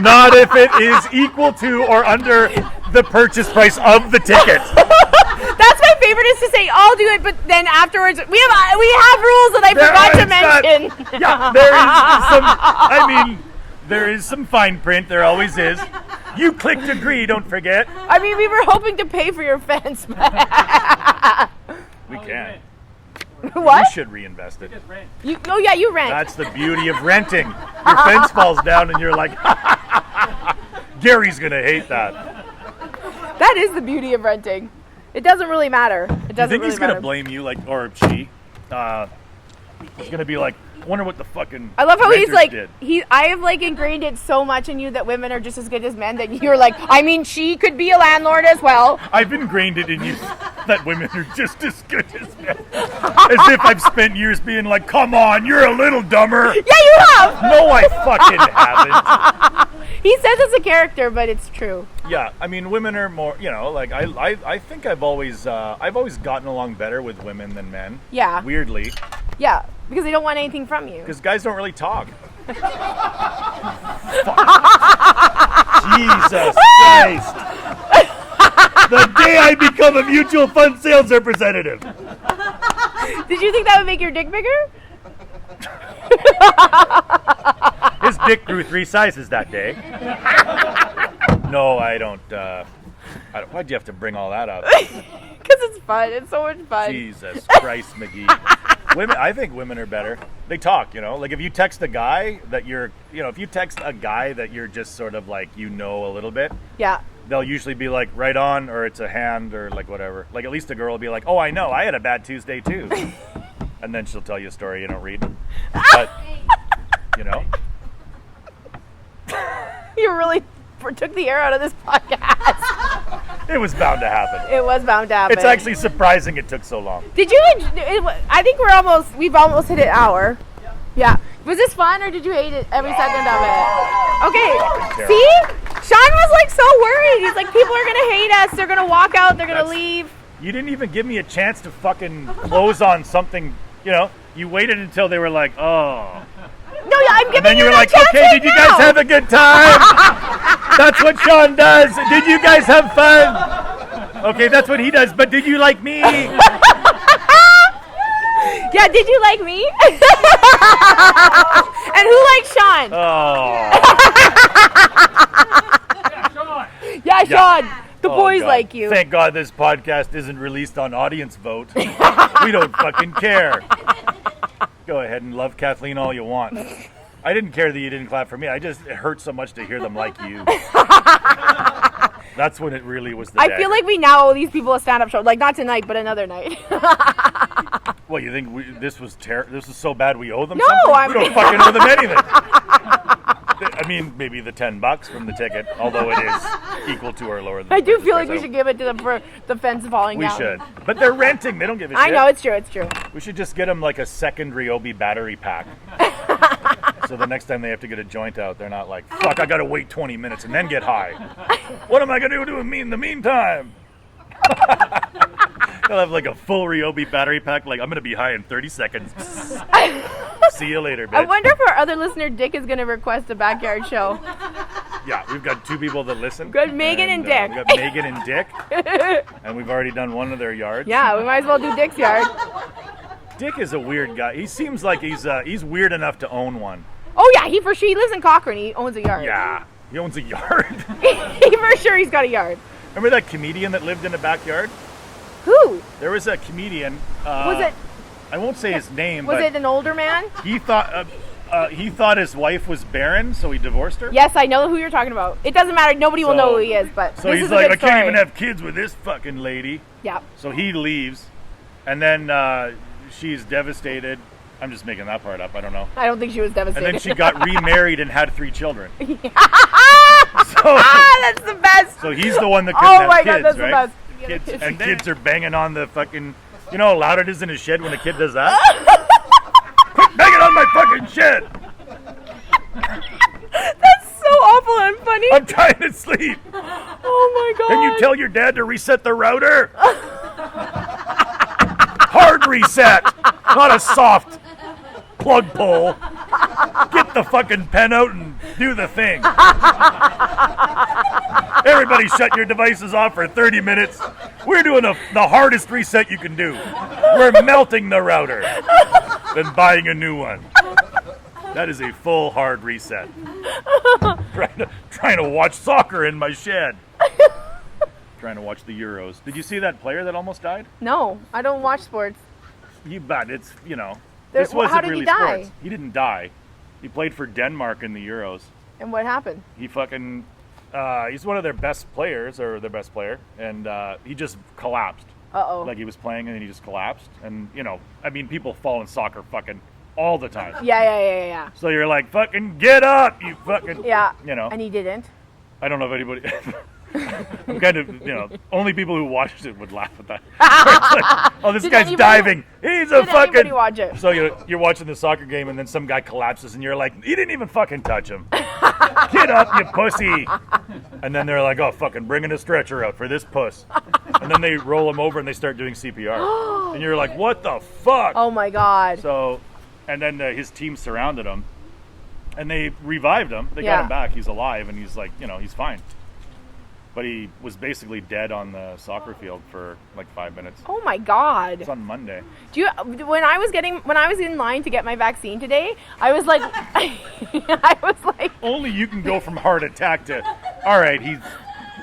Not if it is equal to or under the purchase price of the ticket. That's my favorite is to say I'll do it, but then afterwards we have rules that I forgot to mention. Yeah, there is some. I mean, there is some fine print. There always is. You clicked agree. Don't forget. I mean, we were hoping to pay for your fence, but We can. what? You should reinvest it. You rent. That's the beauty of renting. Your fence falls down and you're like, Gary's gonna hate that. That is the beauty of renting. It doesn't really matter. It Do you doesn't think really he's gonna matter. blame you, like, or she? He's gonna be like, I wonder what the fucking. I love how he's renters like, did. I have like ingrained it so much in you that women are just as good as men that you're like, I mean, she could be a landlord as well. I've ingrained it in you that women are just as good as men. As if I've spent years being like, come on, you're a little dumber. Yeah, you have. No, I fucking haven't. He says it's a character, but it's true. Yeah, I mean, women are more, like, I think I've always gotten along better with women than men. Yeah. Weirdly. Yeah, because they don't want anything from you. Because guys don't really talk. Jesus Christ. The day I become a mutual fund sales representative. Did you think that would make your dick bigger? His dick grew 3 sizes that day. No, I don't. Why'd you have to bring all that up? Because it's fun. It's so much fun. Jesus Christ, McGee. I think women are better. They talk, like if you text a guy that you're just sort of like, a little bit, Yeah. they'll usually be like, right on, or it's a hand, or like whatever. Like at least a girl will be like, oh, I know, I had a bad Tuesday too. And then she'll tell you a story you don't read. But, You really took the air out of this podcast. it was bound to happen. It was bound to happen. It's actually surprising it took so long. Did you? I think we've almost hit an hour. Yeah. Was this fun or did you hate it every second of it? Okay. Fucking See? Sean was like so worried. He's like, people are gonna hate us. They're gonna walk out. They're gonna leave. You didn't even give me a chance to fucking close on something. You waited until they were like, oh. No, yeah, I'm And giving then you were that like, chance okay, right did you now. guys have a good time? That's what Sean does. Did you guys have fun? Okay, that's what he does. But did you like me? Yeah, did you like me? And who likes Sean? Oh. Yeah, Sean. The Oh, boys God. like you. Thank God this podcast isn't released on audience vote. We don't fucking care. Go ahead and love Kathleen all you want. I didn't care that you didn't clap for me. It hurt so much to hear them like you. That's when it really was the I dagger. feel like we now owe these people a stand-up show. Like, not tonight, but another night. Well, you think this was so bad we owe them No, something? We don't fucking owe them anything. I mean, maybe the $10 from the ticket, although it is equal to or lower than I the do purchase feel like price. we should give it to them for the fence falling We down. should. But they're renting. They don't give a shit. I know, it's true, it's true. We should just get them like a second Ryobi battery pack. So the next time they have to get a joint out, they're not like, fuck, I gotta wait 20 minutes and then get high. What am I gonna do in the meantime? They'll have like a full Ryobi battery pack, like, I'm gonna be high in 30 seconds. See you later, bitch. I wonder if our other listener, Dick, is going to request a backyard show. Yeah, we've got 2 people that listen. Good, Megan and Dick. We've got Megan and Dick. And we've already done one of their yards. Yeah, we might as well do Dick's yard. Dick is a weird guy. He seems like he's weird enough to own one. Oh, yeah, he lives in Cochrane. He owns a yard. Yeah, he owns a yard. For sure he's got a yard. Remember that comedian that lived in a backyard? Who? There was a comedian. Was it? I won't say his name, Was but it an older man? he thought his wife was barren, so he divorced her. Yes, I know who you're talking about. It doesn't matter. Nobody will know who he is, but So this he's is a like, good I can't story. even have kids with this fucking lady. Yeah. So he leaves, and then she's devastated, I'm just making that part up. I don't know. I don't think she was And devastated. then she got remarried and had 3 children. So, that's the best. so he's the one that couldn't Oh have my kids, God, that's the right? best. Kids, and kids are banging on the fucking. You know how loud it is in his shed when a kid does that? Quit banging on my fucking shed! That's so awful and funny. I'm trying to sleep. Oh my God. Can you tell your dad to reset the router? Hard reset, not a soft plug pull. Get the fucking pen out and do the thing. Everybody shut your devices off for 30 minutes. We're doing the hardest reset you can do. We're melting the router, then buying a new one. That is a full hard reset. Trying to watch soccer in my shed. Trying to watch the Euros. Did you see that player that almost died? No, I don't watch sports. You bet. It's, you know, There- this wasn't how did he really die? sports. He didn't die. He played for Denmark in the Euros. And what happened? He fucking, he's one of their best players, or their best player, and he just collapsed. Uh-oh. Like he was playing and then he just collapsed. And, you know, I mean, people fall in soccer fucking all the time. Yeah. So you're like, fucking get up, you fucking, Yeah. you know. And he didn't? I don't know if anybody. I'm kind of, you know, only people who watched it would laugh at that. It's like, oh, this Did guy's anybody- diving. He's a Did anybody fucking. watch it? So you're watching the soccer game, and then some guy collapses, and you're like, you didn't even fucking touch him. Get up, you pussy. And then they're like, oh, fucking bringing a stretcher out for this puss. And then they roll him over and they start doing CPR. And you're like, what the fuck? Oh my God. So, and then his team surrounded him, and they revived him. They Yeah. got him back. He's alive, and he's like, you know, he's fine. But he was basically dead on the soccer field for like 5 minutes. Oh my God. It's on Monday. Do you? When I was in line to get my vaccine today, I was like, Only you can go from heart attack to, all right,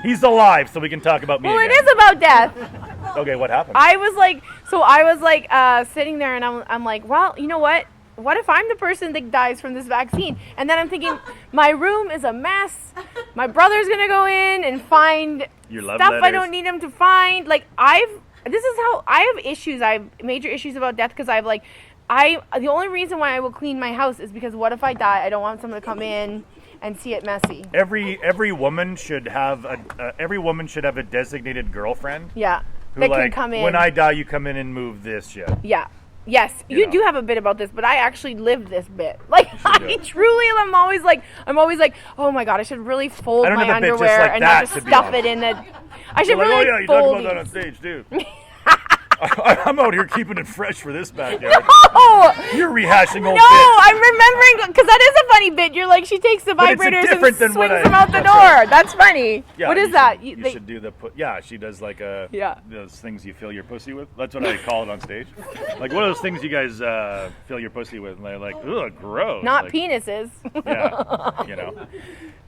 he's alive, so we can talk about me well, it again. is about death. Okay, what happened? I was like sitting there, and I'm like, well, you know what? What if I'm the person that dies from this vaccine? And then I'm thinking, my room is a mess. My brother's gonna go in and find Your love stuff I letters. don't need him to find. Like this is how I have issues. I have major issues about death because the only reason why I will clean my house is because what if I die? I don't want someone to come in and see it messy. Every woman should have a designated girlfriend. Yeah, Who that like, can come in. when I die, you come in and move this shit. Yeah. Yes, You you know. do have a bit about this, but I actually lived this bit. Like, do. I truly am always like, oh my God, I should really fold I don't my have a bit just underwear like and that, not just to be stuff honest. it in the. I should You're like, really oh yeah, you talked fold about that on these. stage too. I'm out here keeping it fresh for this backyard. Oh You're rehashing old no, bits. I'm remembering because that is a funny bit. You're like, she takes the But it's vibrators and different swings than what them out the that's door. right. That's funny. Yeah, what is you that? Should, you should do the yeah. She does like Yeah. those things you fill your pussy with. That's what I call it on stage. Like what are those things you guys fill your pussy with? And they're like, ugh, gross. Not like, penises. Yeah, you know.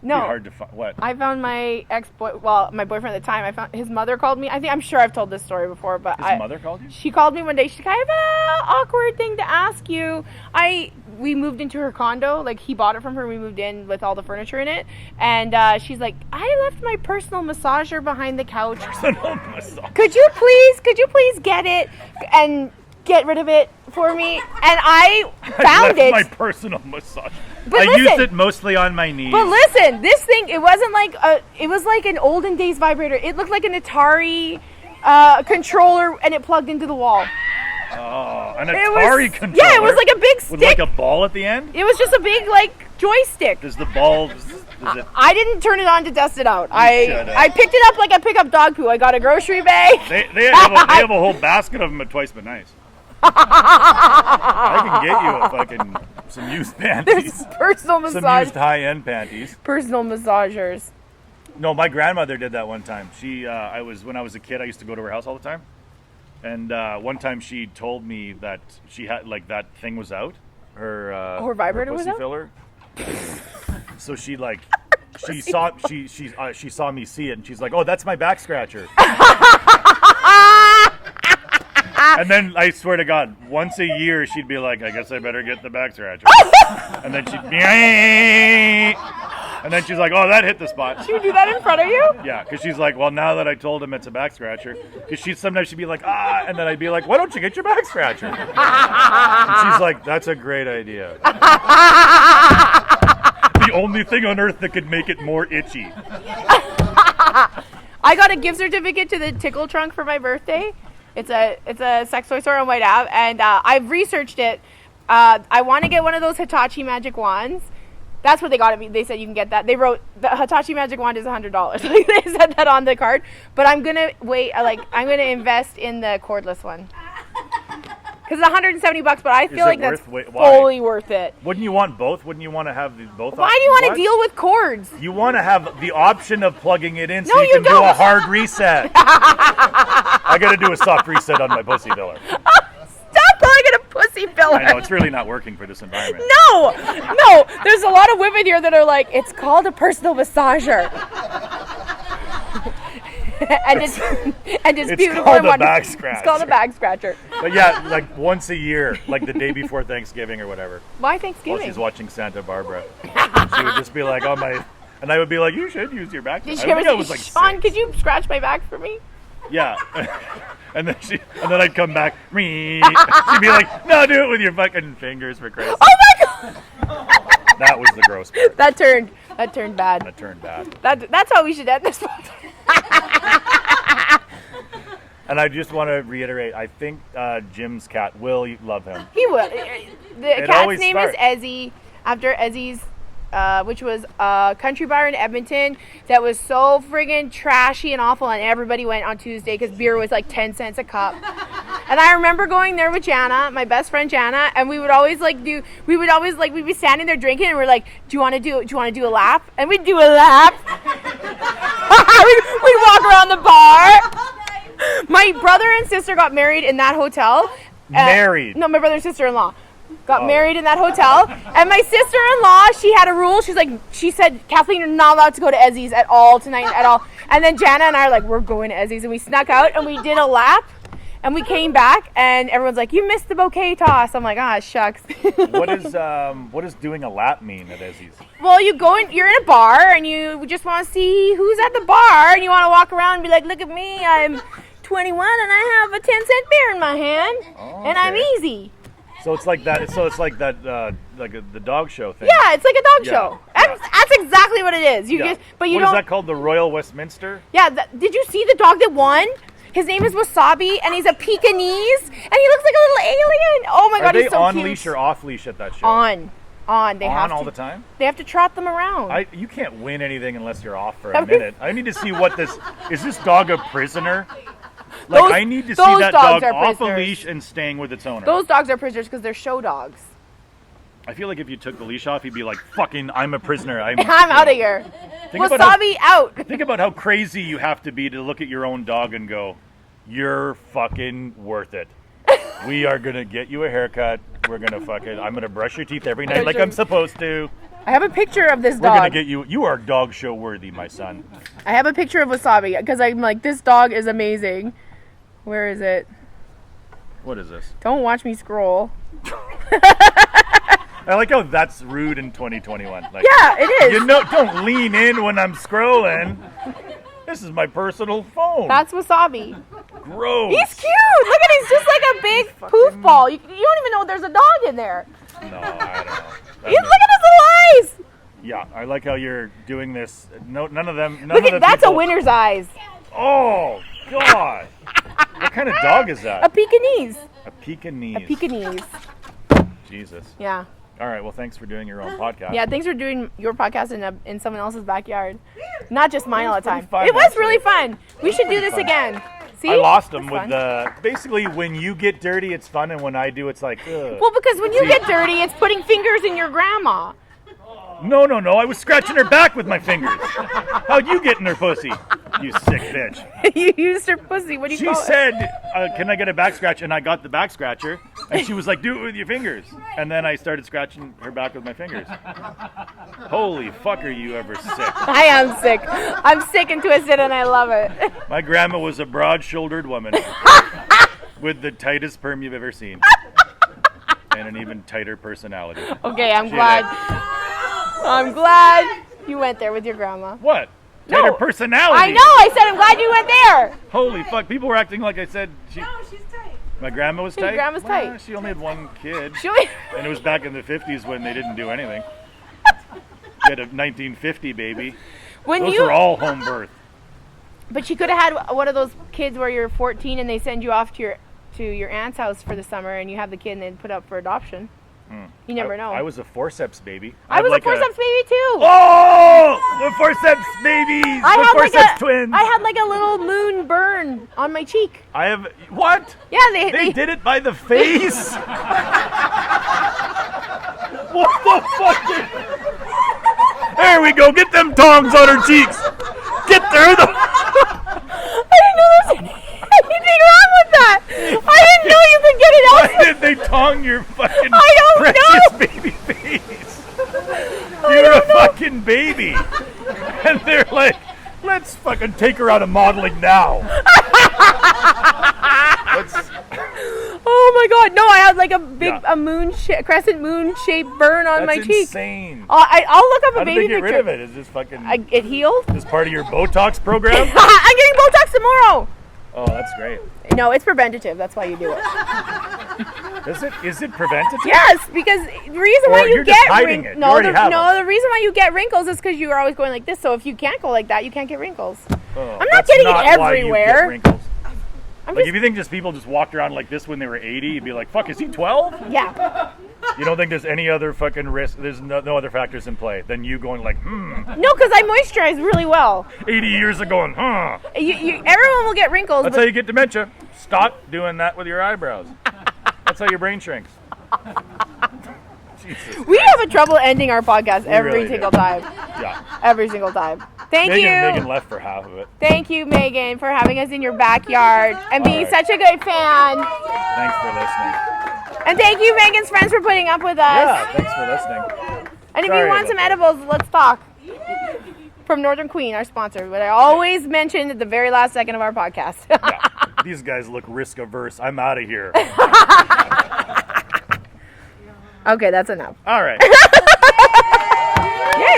No. Be hard to find. What? I found my my boyfriend at the time. I found his mother called me. I'm sure I've told this story before, but His mother called you? She called me one day. She's like, I have an awkward thing to ask you. We moved into her condo. Like, he bought it from her. We moved in with all the furniture in it. And she's like, I left my personal massager behind the couch. Could you please get it and get rid of it for me? And I found I it. left my personal massage. But I listen- used it mostly on my knees. But listen, this thing, it wasn't like it was like an olden days vibrator. It looked like an Atari controller, and it plugged into the wall. Oh, an It Atari was, controller. yeah, it was like a big stick. with like a ball at the end. It was just a big like joystick. Does the ball? Does it? I didn't turn it on to test it out. should have. I picked it up like I pick up dog poo. I got a grocery bag. They have a whole basket of them at Twice But Nice. I can get you a fucking some used panties, There's personal some massage, used high-end panties. personal massagers. No, my grandmother did that one time. When I was a kid, I used to go to her house all the time. And one time she told me that she had like that thing was out. Her vibrator her was pussy out? filler. So she saw me see it, and she's like, "Oh, that's my back scratcher." And then I swear to God, once a year she'd be like, "I guess I better get the back scratcher." And then she's like, "Oh, that hit the spot." She would do that in front of you? Yeah, because she's like, well, now that I told him it's a back scratcher, because sometimes she'd be like, and then I'd be like, why don't you get your back scratcher? And she's He's like, that's a great idea. The only thing on earth that could make it more itchy. I got a gift certificate to the Tickle Trunk for my birthday. It's a sex toy store on White Ave, and I've researched it. I want to get one of those Hitachi magic wands. That's what they got me. They said you can get that. They wrote the Hitachi magic wand is $100. They said that on the card. But I'm gonna wait. I'm gonna invest in the cordless one. Because it's $170, but I feel like that's fully worth it. Wouldn't you want both? Wouldn't you want to have both? Why do you want to deal with cords? You want to have the option of plugging it in so No, you can do a hard reset. I got to do a soft reset on my pussy filler. Stop calling it a pussy filler. I know, it's really not working for this environment. No. There's a lot of women here that are like, it's called a personal massager. and it's beautiful called and a wonderful. back scratch. It's called a back scratcher. But yeah, like once a year, like the day before Thanksgiving or whatever. Why While Thanksgiving? she's watching Santa Barbara. She would just be like, and I would be like, you should use your back. Did I she ever think I say, was like Sean, 6. could you scratch my back for me? Yeah. and then I'd come back. She'd be like, no, do it with your fucking fingers for Christ's sake. Oh my god! That was the gross part. That turned bad. That turned bad. That's how we should end this one. And I just want to reiterate, I think Jim's cat will love him. He will. The cat's name is Ezzy, after Ezzy's, which was a country bar in Edmonton that was so friggin' trashy and awful, and everybody went on Tuesday because beer was like 10 cents a cup. And I remember going there with Jana, my best friend Jana, and we'd be standing there drinking, and we're like, do you want to do a lap? And we'd do a lap. we'd walk around the bar. My brother and sister got married in that hotel. Married? No, my brother and sister-in-law got married in that hotel. And my sister-in-law, she had a rule. She said, Kathleen, you're not allowed to go to Ezzy's at all tonight, at all. And then Jana and I are like, we're going to Ezzy's. And we snuck out and we did a lap. And we came back and everyone's like, you missed the bouquet toss. I'm like, shucks. What does doing a lap mean at Ezzy's? Well, you're in a bar and you just want to see who's at the bar, and you want to walk around and be like, look at me, I'm 21 and I have a 10-cent beer in my hand, and I'm easy. So it's like that. Like the dog show thing. Yeah, it's like a dog show. That's exactly what it is. Is that called? The Royal Westminster? Yeah. Did you see the dog that won? His name is Wasabi, and he's a Pekingese, and he looks like a little alien. Oh my god, he's so cute. Are they on leash or off leash at that show? On. They have all to, the time? They have to trot them around. You can't win anything unless you're off for a minute. I need to see is this dog a prisoner? I need to see that dog off a leash and staying with its owner. Those dogs are prisoners because they're show dogs. I feel like if you took the leash off, he'd be like, fucking, I'm a prisoner. I'm out of here. Wasabi out. Think about how crazy you have to be to look at your own dog and go, you're fucking worth it. We are going to get you a haircut. We're going to I'm going to brush your teeth every night like I'm supposed to. I have a picture of this dog. We're going to get you are dog show worthy, my son. I have a picture of Wasabi because I'm like, this dog is amazing. Where is it? What is this? Don't watch me scroll. I like how that's rude in 2021. Yeah, it is. Don't lean in when I'm scrolling. This is my personal phone. That's Wasabi. Gross. He's cute. Look at he's just like a big poof ball. You don't even know there's a dog in there. No, I don't know. Look at his little eyes. Yeah, I like how you're doing this. No, none of them. That's a winner's eyes. Oh God! What kind of dog is that? A Pekingese. A Pekingese. A Pekingese. Jesus. Yeah. All right. Well, thanks for doing your own podcast. Yeah, thanks for doing your podcast in someone else's backyard. Not just mine all the time. Fun, it was really fun. We should do this again. See? I lost them with basically when you get dirty, it's fun, and when I do, it's like, ugh. Well, because when you get dirty, it's putting fingers in your grandma. No. I was scratching her back with my fingers. How'd you get in her pussy? You sick bitch. You used her pussy. What do you call it? She said, can I get a back scratch? And I got the back scratcher. And she was like, do it with your fingers. And then I started scratching her back with my fingers. Holy fuck, are you ever sick? I am sick. I'm sick and twisted, and I love it. My grandma was a broad-shouldered woman with the tightest perm you've ever seen. And an even tighter personality. Okay, I'm glad you went there with your grandma. What? Tighter personality? I know, I said I'm glad you went there. Holy fuck, people were acting like I said No, she's tight. My grandma was tight? grandma's tight. She only had one kid. She only- And it was back in the 50s when they didn't do anything. She had a 1950 baby. when Those you, were all home birth. but she could have had one of those kids where you're 14 and they send you off to your aunt's house for the summer and you have the kid and then put up for adoption. You never know. I was a forceps baby. I was had a forceps baby too. Oh! The forceps babies! I The had forceps twins! I had like a little moon burn on my cheek. I have... What? Yeah, They did it by the face? What the fuck? There we go. Get them tongs on her cheeks. Get there. I didn't know there was anything wrong with that. I didn't know you could get it out. Why did they tong your fucking I don't precious know. baby face? You're a fucking baby. And they're like, let's fucking take her out of modeling now. Oh my god, no, I had like a big Yeah. crescent moon shaped burn on my That's cheek. insane. I'll look up How a did baby they get picture. rid of it? Is this fucking... It healed? this part of your Botox program? I'm getting Botox tomorrow. Oh, that's great. No, it's preventative. That's why you do it. Is it preventative? Yes, because the reason Or why you you're just get hiding it. You no, already have them. the reason why you get wrinkles is because you are always going like this. So if you can't go like that, you can't get wrinkles. Oh, I'm not that's getting it why you get everywhere. wrinkles. I'm Like just, if you think just people just walked around like this when they were 80, you'd be like, fuck, is he 12? yeah. You don't think there's any other fucking risk, there's no other factors in play than you going like, No, because I moisturize really well. 80 years ago going, Everyone will get wrinkles. That's but how you get dementia. Stop doing that with your eyebrows. That's how your brain shrinks. Jesus. we have a trouble ending our podcast every really single do. time. Yeah. Every single time. Thank you. Megan left for half of it. Thank you, Megan, for having us in your backyard and being right. such a good fan. Thanks for listening. And thank you, Megan's friends, for putting up with us. Yeah, thanks for listening. And if Sorry you want about some that. edibles, let's talk. From Northern Queen, our sponsor, but I always mention at the very last second of our podcast. Yeah. These guys look risk averse. I'm out of here. Okay, that's enough. All right. Yay,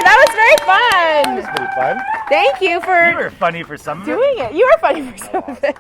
that was very fun. Pretty fun. Thank you for You were funny for some of it. doing it. You were funny for some of it.